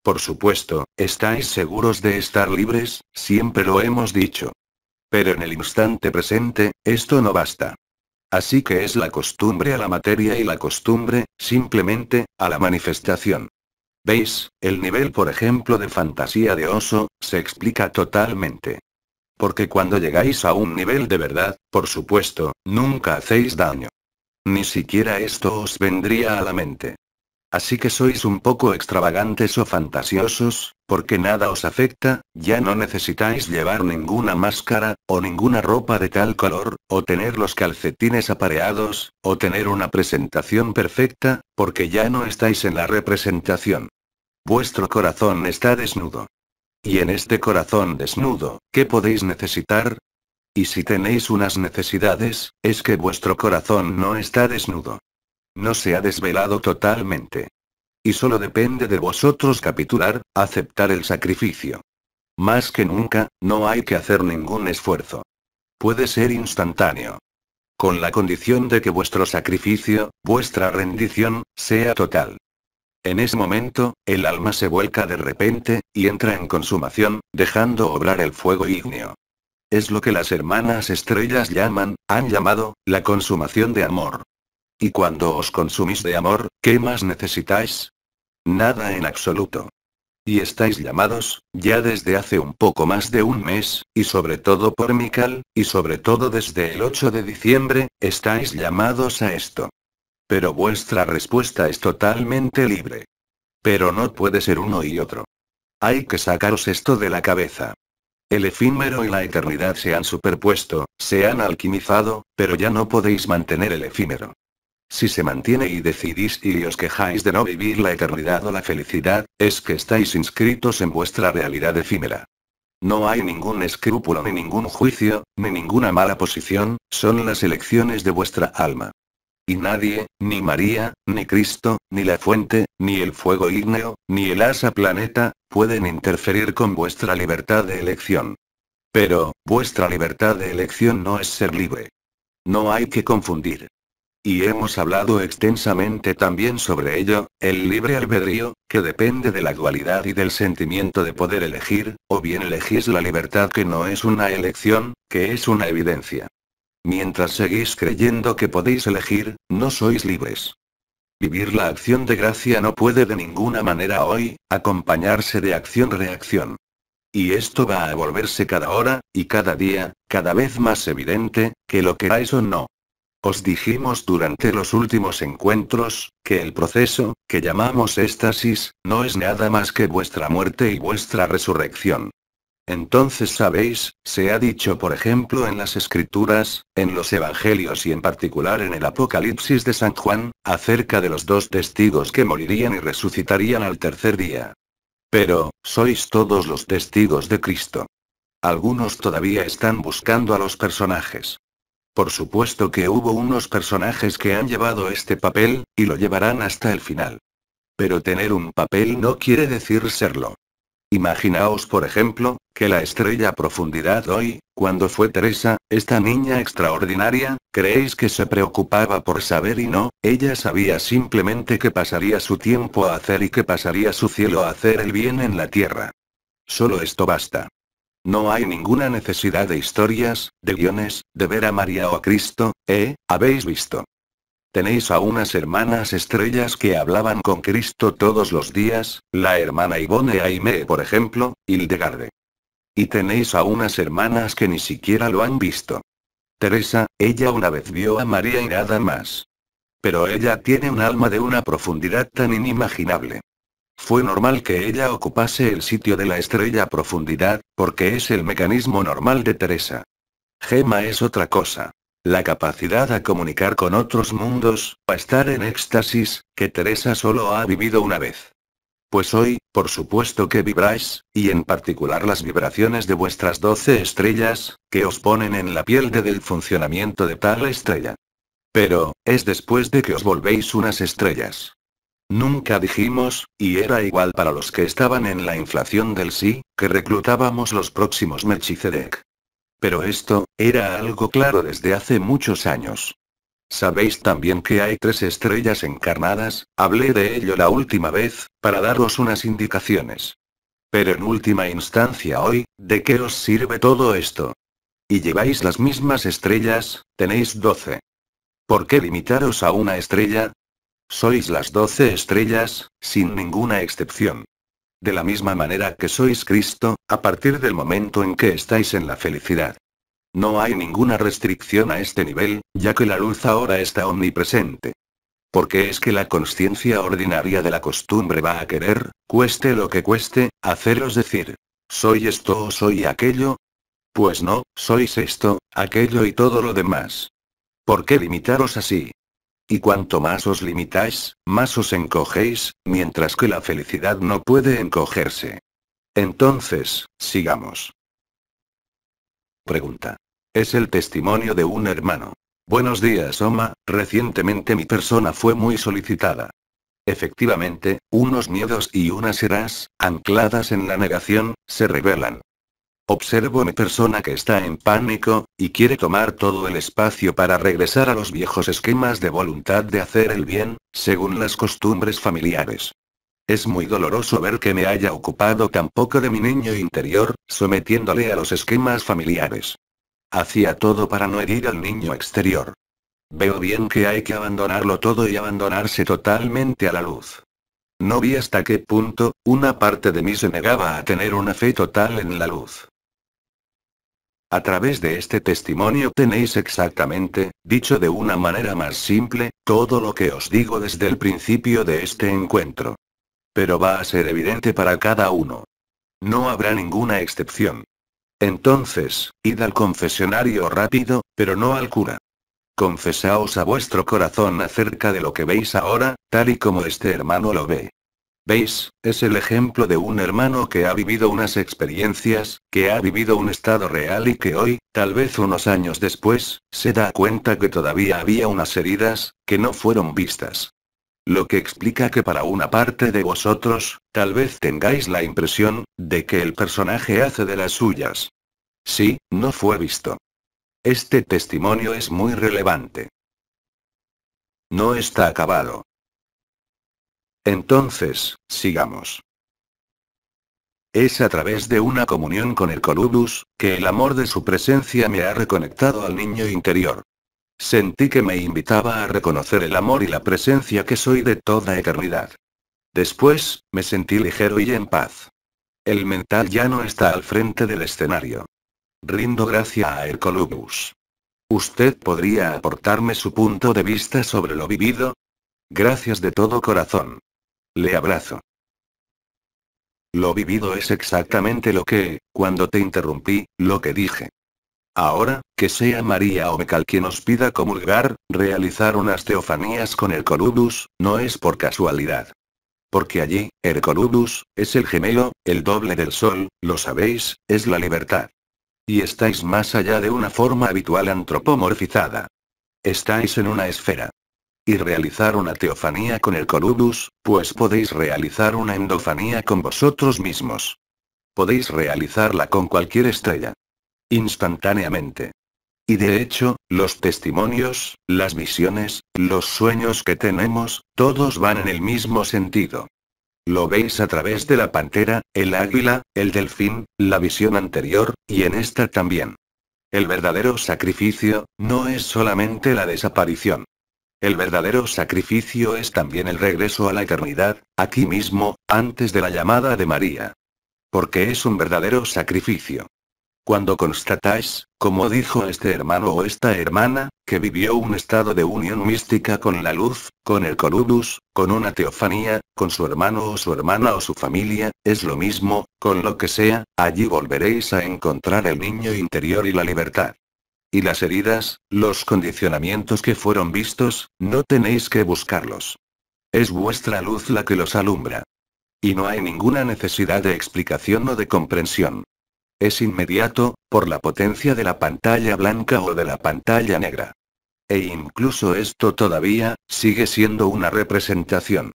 Por supuesto, estáis seguros de estar libres, siempre lo hemos dicho. Pero en el instante presente, esto no basta. Así que es la costumbre a la materia y la costumbre, simplemente, a la manifestación. ¿Veis? El nivel, por ejemplo, de fantasía de oso, se explica totalmente. Porque cuando llegáis a un nivel de verdad, por supuesto, nunca hacéis daño. Ni siquiera esto os vendría a la mente. Así que sois un poco extravagantes o fantasiosos, porque nada os afecta, ya no necesitáis llevar ninguna máscara, o ninguna ropa de tal color, o tener los calcetines apareados, o tener una presentación perfecta, porque ya no estáis en la representación. Vuestro corazón está desnudo. Y en este corazón desnudo, ¿qué podéis necesitar? Y si tenéis unas necesidades, es que vuestro corazón no está desnudo. No se ha desvelado totalmente. Y solo depende de vosotros capitular, aceptar el sacrificio. Más que nunca, no hay que hacer ningún esfuerzo. Puede ser instantáneo. Con la condición de que vuestro sacrificio, vuestra rendición, sea total. En ese momento, el alma se vuelca de repente, y entra en consumación, dejando obrar el fuego ígneo. Es lo que las hermanas estrellas han llamado, la consumación de amor. Y cuando os consumís de amor, ¿qué más necesitáis? Nada en absoluto. Y estáis llamados, ya desde hace un poco más de un mes, y sobre todo por Mikal, y sobre todo desde el 8 de diciembre, estáis llamados a esto. Pero vuestra respuesta es totalmente libre. Pero no puede ser uno y otro. Hay que sacaros esto de la cabeza. El efímero y la eternidad se han superpuesto, se han alquimizado, pero ya no podéis mantener el efímero. Si se mantiene y decidís y os quejáis de no vivir la eternidad o la felicidad, es que estáis inscritos en vuestra realidad efímera. No hay ningún escrúpulo ni ningún juicio, ni ninguna mala posición, son las elecciones de vuestra alma. Y nadie, ni María, ni Cristo, ni la fuente, ni el fuego ígneo, ni el asa planeta, pueden interferir con vuestra libertad de elección. Pero, vuestra libertad de elección no es ser libre. No hay que confundir. Y hemos hablado extensamente también sobre ello, el libre albedrío, que depende de la dualidad y del sentimiento de poder elegir, o bien elegís la libertad que no es una elección, que es una evidencia. Mientras seguís creyendo que podéis elegir, no sois libres. Vivir la acción de gracia no puede de ninguna manera hoy, acompañarse de acción-reacción. Y esto va a volverse cada hora, y cada día, cada vez más evidente, que lo queráis o no. Os dijimos durante los últimos encuentros, que el proceso, que llamamos éxtasis, no es nada más que vuestra muerte y vuestra resurrección. Entonces sabéis, se ha dicho por ejemplo en las Escrituras, en los Evangelios y en particular en el Apocalipsis de San Juan, acerca de los dos testigos que morirían y resucitarían al tercer día. Pero, sois todos los testigos de Cristo. Algunos todavía están buscando a los personajes. Por supuesto que hubo unos personajes que han llevado este papel, y lo llevarán hasta el final. Pero tener un papel no quiere decir serlo. Imaginaos por ejemplo, que la estrella Profundidad hoy, cuando fue Teresa, esta niña extraordinaria, ¿creéis que se preocupaba por saber y no? Ella sabía simplemente que pasaría su tiempo a hacer y que pasaría su cielo a hacer el bien en la tierra. Solo esto basta. No hay ninguna necesidad de historias, de guiones, de ver a María o a Cristo, ¿habéis visto? Tenéis a unas hermanas estrellas que hablaban con Cristo todos los días, la hermana Yvonne Aimee por ejemplo, Hildegarde. Y tenéis a unas hermanas que ni siquiera lo han visto. Teresa, ella una vez vio a María y nada más. Pero ella tiene un alma de una profundidad tan inimaginable. Fue normal que ella ocupase el sitio de la estrella Profundidad, porque es el mecanismo normal de Teresa. Gema es otra cosa. La capacidad a comunicar con otros mundos, a estar en éxtasis, que Teresa solo ha vivido una vez. Pues hoy, por supuesto que vibráis, y en particular las vibraciones de vuestras 12 estrellas, que os ponen en la piel del funcionamiento de tal estrella. Pero, es después de que os volvéis unas estrellas. Nunca dijimos, y era igual para los que estaban en la inflación del sí, que reclutábamos los próximos Melchizedek. Pero esto, era algo claro desde hace muchos años. Sabéis también que hay 3 estrellas encarnadas, hablé de ello la última vez, para daros unas indicaciones. Pero en última instancia hoy, ¿de qué os sirve todo esto? Y lleváis las mismas estrellas, tenéis 12. ¿Por qué limitaros a una estrella? Sois las 12 estrellas, sin ninguna excepción. De la misma manera que sois Cristo, a partir del momento en que estáis en la felicidad. No hay ninguna restricción a este nivel, ya que la luz ahora está omnipresente. Porque es que la consciencia ordinaria de la costumbre va a querer, cueste lo que cueste, haceros decir, ¿soy esto o soy aquello? Pues no, sois esto, aquello y todo lo demás. ¿Por qué limitaros así? Y cuanto más os limitáis, más os encogéis, mientras que la felicidad no puede encogerse. Entonces, sigamos. Pregunta. Es el testimonio de un hermano. Buenos días, Oma, recientemente mi persona fue muy solicitada. Efectivamente, unos miedos y unas eras, ancladas en la negación, se revelan. Observo mi persona que está en pánico, y quiere tomar todo el espacio para regresar a los viejos esquemas de voluntad de hacer el bien, según las costumbres familiares. Es muy doloroso ver que me haya ocupado tan poco de mi niño interior, sometiéndole a los esquemas familiares. Hacía todo para no herir al niño exterior. Veo bien que hay que abandonarlo todo y abandonarse totalmente a la luz. No vi hasta qué punto, una parte de mí se negaba a tener una fe total en la luz. A través de este testimonio tenéis exactamente, dicho de una manera más simple, todo lo que os digo desde el principio de este encuentro. Pero va a ser evidente para cada uno. No habrá ninguna excepción. Entonces, id al confesionario rápido, pero no al cura. Confesaos a vuestro corazón acerca de lo que veis ahora, tal y como este hermano lo ve. ¿Veis? Es el ejemplo de un hermano que ha vivido unas experiencias, que ha vivido un estado real y que hoy, tal vez unos años después, se da cuenta que todavía había unas heridas, que no fueron vistas. Lo que explica que para una parte de vosotros, tal vez tengáis la impresión, de que el personaje hace de las suyas. Sí, no fue visto. Este testimonio es muy relevante. No está acabado. Entonces, sigamos. Es a través de una comunión con el Colubus, que el amor de su presencia me ha reconectado al niño interior. Sentí que me invitaba a reconocer el amor y la presencia que soy de toda eternidad. Después, me sentí ligero y en paz. El mental ya no está al frente del escenario. Rindo gracia a Hercolubus. ¿Usted podría aportarme su punto de vista sobre lo vivido? Gracias de todo corazón. Le abrazo. Lo vivido es exactamente lo que, cuando te interrumpí, lo que dije. Ahora, que sea María o Mecal quien os pida comulgar, realizar unas teofanías con Hercolubus, no es por casualidad. Porque allí, Hercolubus, es el gemelo, el doble del sol, lo sabéis, es la libertad. Y estáis más allá de una forma habitual antropomorfizada. Estáis en una esfera. Y realizar una teofanía con Hercolubus, pues podéis realizar una endofanía con vosotros mismos. Podéis realizarla con cualquier estrella. Instantáneamente. Y de hecho, los testimonios, las visiones, los sueños que tenemos, todos van en el mismo sentido. Lo veis a través de la pantera, el águila, el delfín, la visión anterior, y en esta también. El verdadero sacrificio, no es solamente la desaparición. El verdadero sacrificio es también el regreso a la eternidad, aquí mismo, antes de la llamada de María. Porque es un verdadero sacrificio. Cuando constatáis, como dijo este hermano o esta hermana, que vivió un estado de unión mística con la luz, con el Hercolubus, con una teofanía, con su hermano o su hermana o su familia, es lo mismo, con lo que sea, allí volveréis a encontrar el niño interior y la libertad. Y las heridas, los condicionamientos que fueron vistos, no tenéis que buscarlos. Es vuestra luz la que los alumbra. Y no hay ninguna necesidad de explicación o de comprensión. Es inmediato, por la potencia de la pantalla blanca o de la pantalla negra. E incluso esto todavía, sigue siendo una representación.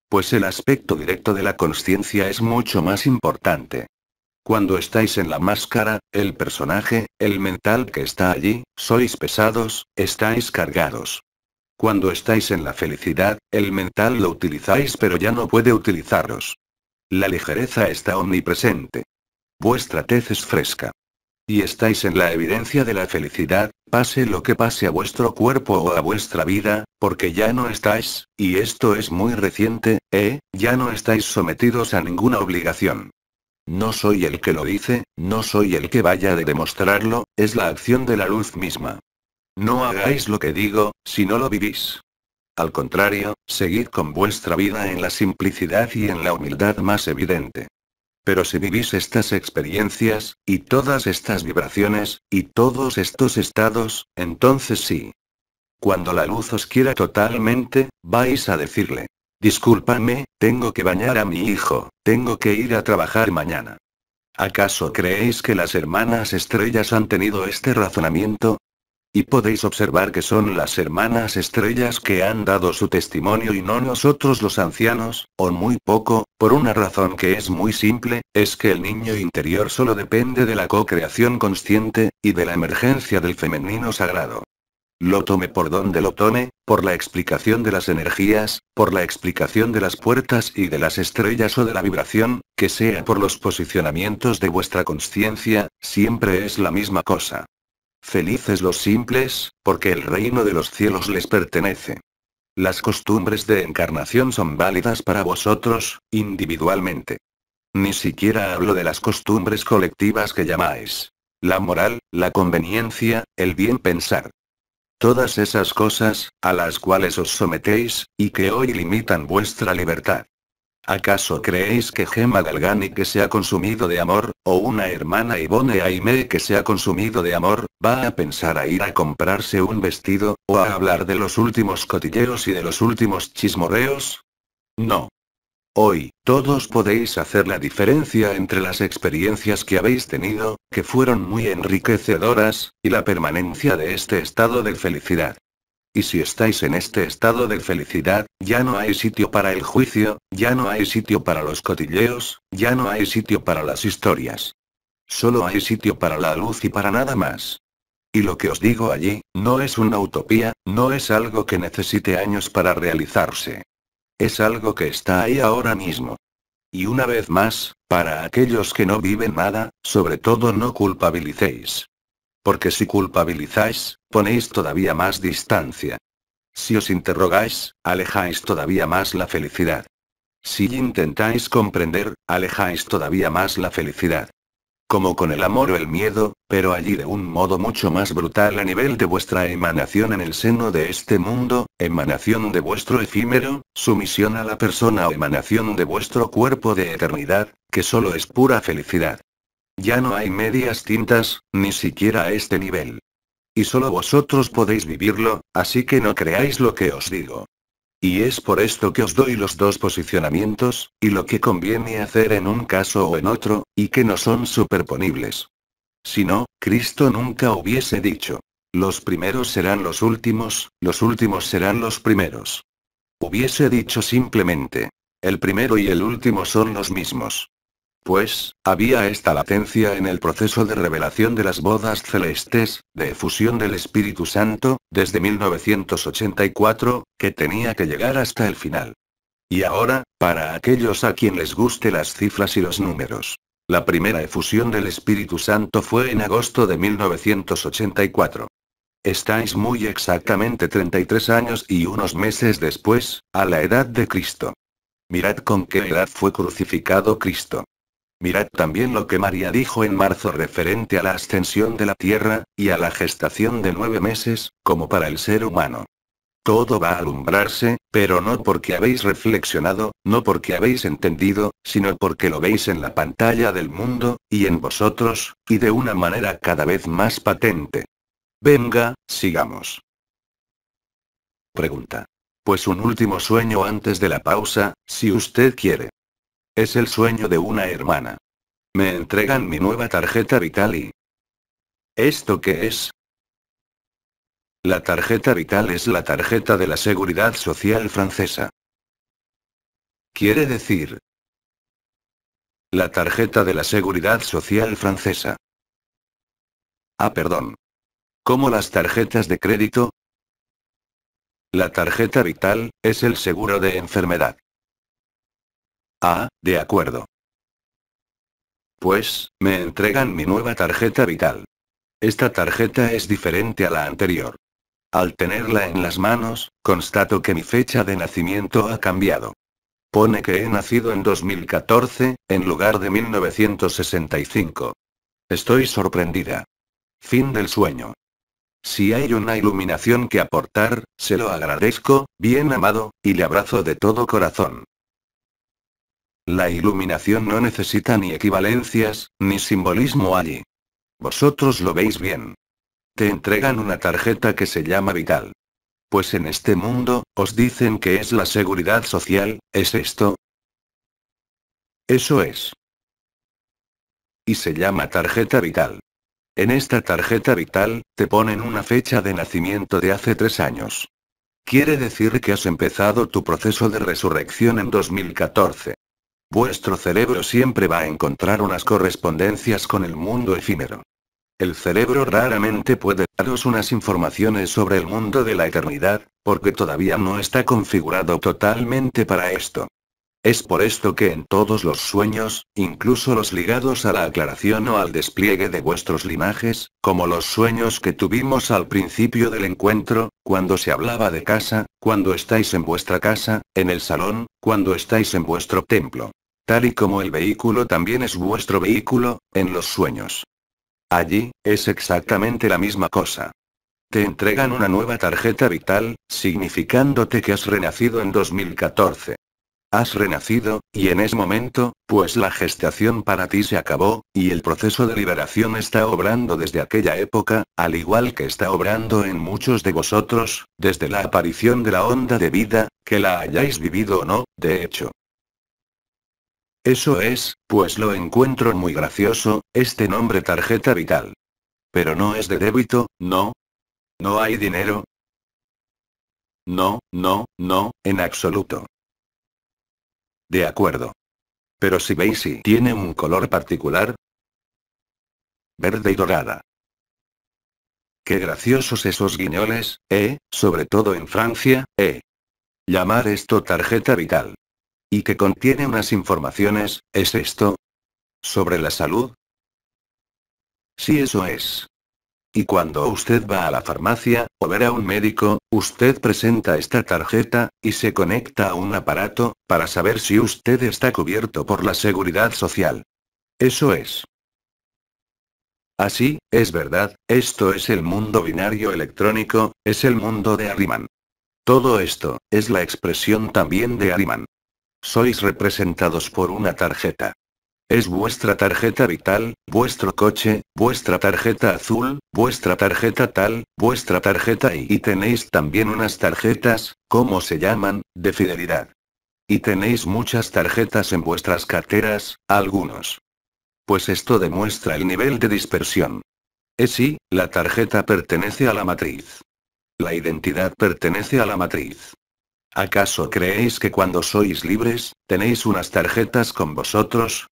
Pues el aspecto directo de la consciencia es mucho más importante. Cuando estáis en la máscara, el personaje, el mental que está allí, sois pesados, estáis cargados. Cuando estáis en la felicidad, el mental lo utilizáis pero ya no puede utilizaros. La ligereza está omnipresente. Vuestra tez es fresca. Y estáis en la evidencia de la felicidad, pase lo que pase a vuestro cuerpo o a vuestra vida, porque ya no estáis, y esto es muy reciente, ya no estáis sometidos a ninguna obligación. No soy el que lo dice, no soy el que vaya de demostrarlo, es la acción de la luz misma. No hagáis lo que digo, si no lo vivís. Al contrario, seguid con vuestra vida en la simplicidad y en la humildad más evidente. Pero si vivís estas experiencias, y todas estas vibraciones, y todos estos estados, entonces sí. Cuando la luz os quiera totalmente, vais a decirle: discúlpame, tengo que bañar a mi hijo, tengo que ir a trabajar mañana. ¿Acaso creéis que las hermanas estrellas han tenido este razonamiento? Y podéis observar que son las hermanas estrellas que han dado su testimonio y no nosotros los ancianos, o muy poco, por una razón que es muy simple, es que el niño interior solo depende de la co-creación consciente, y de la emergencia del femenino sagrado. Lo tome por donde lo tome, por la explicación de las energías, por la explicación de las puertas y de las estrellas o de la vibración, que sea por los posicionamientos de vuestra conciencia, siempre es la misma cosa. Felices los simples, porque el reino de los cielos les pertenece. Las costumbres de encarnación son válidas para vosotros, individualmente. Ni siquiera hablo de las costumbres colectivas que llamáis la moral, la conveniencia, el bien pensar. Todas esas cosas, a las cuales os sometéis, y que hoy limitan vuestra libertad. ¿Acaso creéis que Gemma Galgani que se ha consumido de amor, o una hermana Ivone Aimee que se ha consumido de amor, va a pensar a ir a comprarse un vestido, o a hablar de los últimos cotilleos y de los últimos chismorreos? No. Hoy, todos podéis hacer la diferencia entre las experiencias que habéis tenido, que fueron muy enriquecedoras, y la permanencia de este estado de felicidad. Y si estáis en este estado de felicidad, ya no hay sitio para el juicio, ya no hay sitio para los cotilleos, ya no hay sitio para las historias. Solo hay sitio para la luz y para nada más. Y lo que os digo allí, no es una utopía, no es algo que necesite años para realizarse. Es algo que está ahí ahora mismo. Y una vez más, para aquellos que no viven nada, sobre todo no culpabilicéis. Porque si culpabilizáis, ponéis todavía más distancia. Si os interrogáis, alejáis todavía más la felicidad. Si intentáis comprender, alejáis todavía más la felicidad. Como con el amor o el miedo, pero allí de un modo mucho más brutal a nivel de vuestra emanación en el seno de este mundo, emanación de vuestro efímero, sumisión a la persona o emanación de vuestro cuerpo de eternidad, que solo es pura felicidad. Ya no hay medias tintas, ni siquiera a este nivel. Y solo vosotros podéis vivirlo, así que no creáis lo que os digo. Y es por esto que os doy los dos posicionamientos, y lo que conviene hacer en un caso o en otro, y que no son superponibles. Si no, Cristo nunca hubiese dicho. Los primeros serán los últimos serán los primeros. Hubiese dicho simplemente. El primero y el último son los mismos. Pues, había esta latencia en el proceso de revelación de las bodas celestes, de efusión del Espíritu Santo, desde 1984, que tenía que llegar hasta el final. Y ahora, para aquellos a quien les guste las cifras y los números. La primera efusión del Espíritu Santo fue en agosto de 1984. Estáis muy exactamente 33 años y unos meses después, a la edad de Cristo. Mirad con qué edad fue crucificado Cristo. Mirad también lo que María dijo en marzo referente a la ascensión de la tierra, y a la gestación de 9 meses, como para el ser humano. Todo va a alumbrarse, pero no porque habéis reflexionado, no porque habéis entendido, sino porque lo veis en la pantalla del mundo, y en vosotros, y de una manera cada vez más patente. Venga, sigamos. Pregunta. Pues un último sueño antes de la pausa, si usted quiere. Es el sueño de una hermana. Me entregan mi nueva tarjeta vital y... ¿Esto qué es? La tarjeta vital es la tarjeta de la Seguridad Social francesa. Quiere decir... La tarjeta de la Seguridad Social francesa. Ah, perdón. ¿Cómo las tarjetas de crédito? La tarjeta vital, es el seguro de enfermedad. Ah, de acuerdo. Pues, me entregan mi nueva tarjeta vital. Esta tarjeta es diferente a la anterior. Al tenerla en las manos, constato que mi fecha de nacimiento ha cambiado. Pone que he nacido en 2014, en lugar de 1965. Estoy sorprendida. Fin del sueño. Si hay una iluminación que aportar, se lo agradezco, bien amado, y le abrazo de todo corazón. La iluminación no necesita ni equivalencias, ni simbolismo allí. Vosotros lo veis bien. Te entregan una tarjeta que se llama Vital. Pues en este mundo, os dicen que es la seguridad social, ¿es esto? Eso es. Y se llama tarjeta Vital. En esta tarjeta Vital, te ponen una fecha de nacimiento de hace 3 años. Quiere decir que has empezado tu proceso de resurrección en 2014. Vuestro cerebro siempre va a encontrar unas correspondencias con el mundo efímero. El cerebro raramente puede daros unas informaciones sobre el mundo de la eternidad, porque todavía no está configurado totalmente para esto. Es por esto que en todos los sueños, incluso los ligados a la aclaración o al despliegue de vuestros linajes, como los sueños que tuvimos al principio del encuentro, cuando se hablaba de casa, cuando estáis en vuestra casa, en el salón, cuando estáis en vuestro templo. Tal y como el vehículo también es vuestro vehículo, en los sueños. Allí, es exactamente la misma cosa. Te entregan una nueva tarjeta vital, significándote que has renacido en 2014. Has renacido, y en ese momento, pues la gestación para ti se acabó, y el proceso de liberación está obrando desde aquella época, al igual que está obrando en muchos de vosotros, desde la aparición de la onda de vida, que la hayáis vivido o no, de hecho. Eso es, pues lo encuentro muy gracioso, este nombre tarjeta vital. Pero no es de débito, ¿no? ¿No hay dinero? No, no, no, en absoluto. De acuerdo. Pero si veis si tiene un color particular. Verde y dorada. Qué graciosos esos guiñoles, sobre todo en Francia, Llamar esto tarjeta vital. Y que contiene unas informaciones, ¿es esto? ¿Sobre la salud? Sí, eso es. Y cuando usted va a la farmacia, o ver a un médico, usted presenta esta tarjeta, y se conecta a un aparato, para saber si usted está cubierto por la seguridad social. Eso es. Así, es verdad, esto es el mundo binario electrónico, es el mundo de Ahriman. Todo esto, es la expresión también de Ahriman. Sois representados por una tarjeta. Es vuestra tarjeta vital, vuestro coche, vuestra tarjeta azul, vuestra tarjeta tal, vuestra tarjeta y tenéis también unas tarjetas, ¿cómo se llaman?, de fidelidad. Y tenéis muchas tarjetas en vuestras carteras, algunos. Pues esto demuestra el nivel de dispersión. Sí, la tarjeta pertenece a la matriz. La identidad pertenece a la matriz. ¿Acaso creéis que cuando sois libres, tenéis unas tarjetas con vosotros?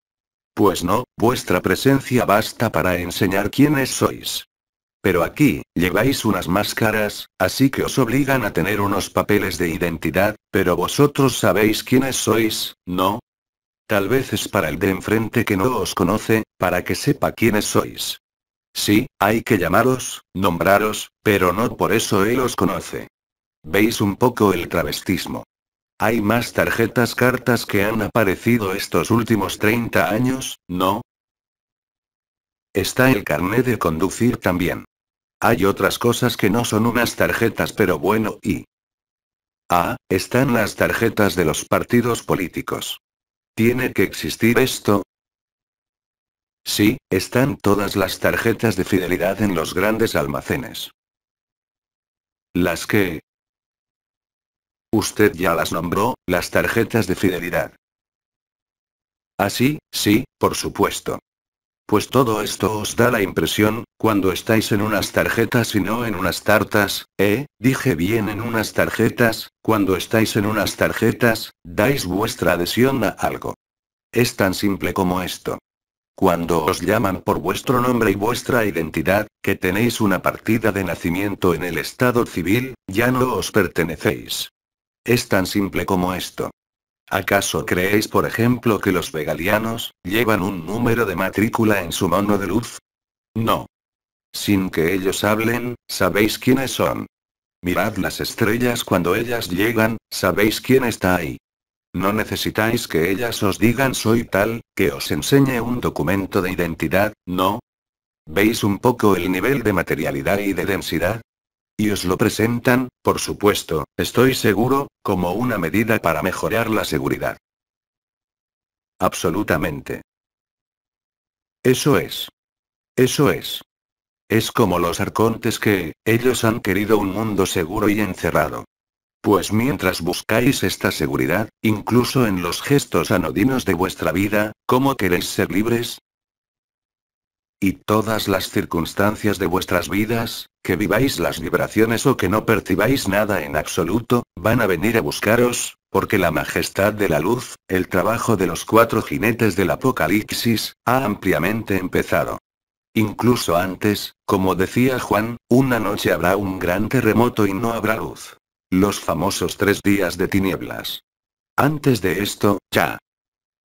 Pues no, vuestra presencia basta para enseñar quiénes sois. Pero aquí, lleváis unas máscaras, así que os obligan a tener unos papeles de identidad, pero vosotros sabéis quiénes sois, ¿no? Tal vez es para el de enfrente que no os conoce, para que sepa quiénes sois. Sí, hay que llamaros, nombraros, pero no por eso él os conoce. ¿Veis un poco el travestismo? Hay más tarjetas cartas que han aparecido estos últimos 30 años, ¿no? Está el carné de conducir también. Hay otras cosas que no son unas tarjetas, pero bueno, y... están las tarjetas de los partidos políticos. ¿Tiene que existir esto? Sí, están todas las tarjetas de fidelidad en los grandes almacenes. Las que... Usted ya las nombró, las tarjetas de fidelidad. Sí, sí, por supuesto. Pues todo esto os da la impresión, cuando estáis en unas tarjetas y no en unas tartas, dije bien en unas tarjetas, cuando estáis en unas tarjetas, dais vuestra adhesión a algo. Es tan simple como esto. Cuando os llaman por vuestro nombre y vuestra identidad, que tenéis una partida de nacimiento en el estado civil, ya no os pertenecéis. Es tan simple como esto. ¿Acaso creéis, por ejemplo, que los vegalianos llevan un número de matrícula en su mono de luz? No. Sin que ellos hablen, sabéis quiénes son. Mirad las estrellas cuando ellas llegan, sabéis quién está ahí. No necesitáis que ellas os digan soy tal, que os enseñe un documento de identidad, ¿no? ¿Veis un poco el nivel de materialidad y de densidad? Y os lo presentan, por supuesto, estoy seguro, como una medida para mejorar la seguridad. Absolutamente. Eso es. Eso es. Es como los arcontes que, ellos han querido un mundo seguro y encerrado. Pues mientras buscáis esta seguridad, incluso en los gestos anodinos de vuestra vida, ¿cómo queréis ser libres? Y todas las circunstancias de vuestras vidas, que viváis las vibraciones o que no percibáis nada en absoluto, van a venir a buscaros, porque la majestad de la luz, el trabajo de los 4 jinetes del Apocalipsis, ha ampliamente empezado. Incluso antes, como decía Juan, una noche habrá un gran terremoto y no habrá luz. Los famosos 3 días de tinieblas. Antes de esto, ya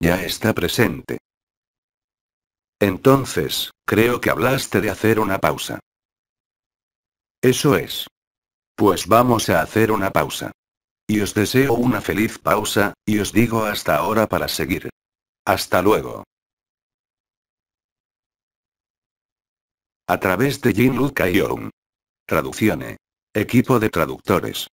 está presente. Entonces, creo que hablaste de hacer una pausa. Eso es. Pues vamos a hacer una pausa. Y os deseo una feliz pausa, y os digo hasta ahora para seguir. Hasta luego. A través de Gianluca Young. Traduzione. Equipo de traductores.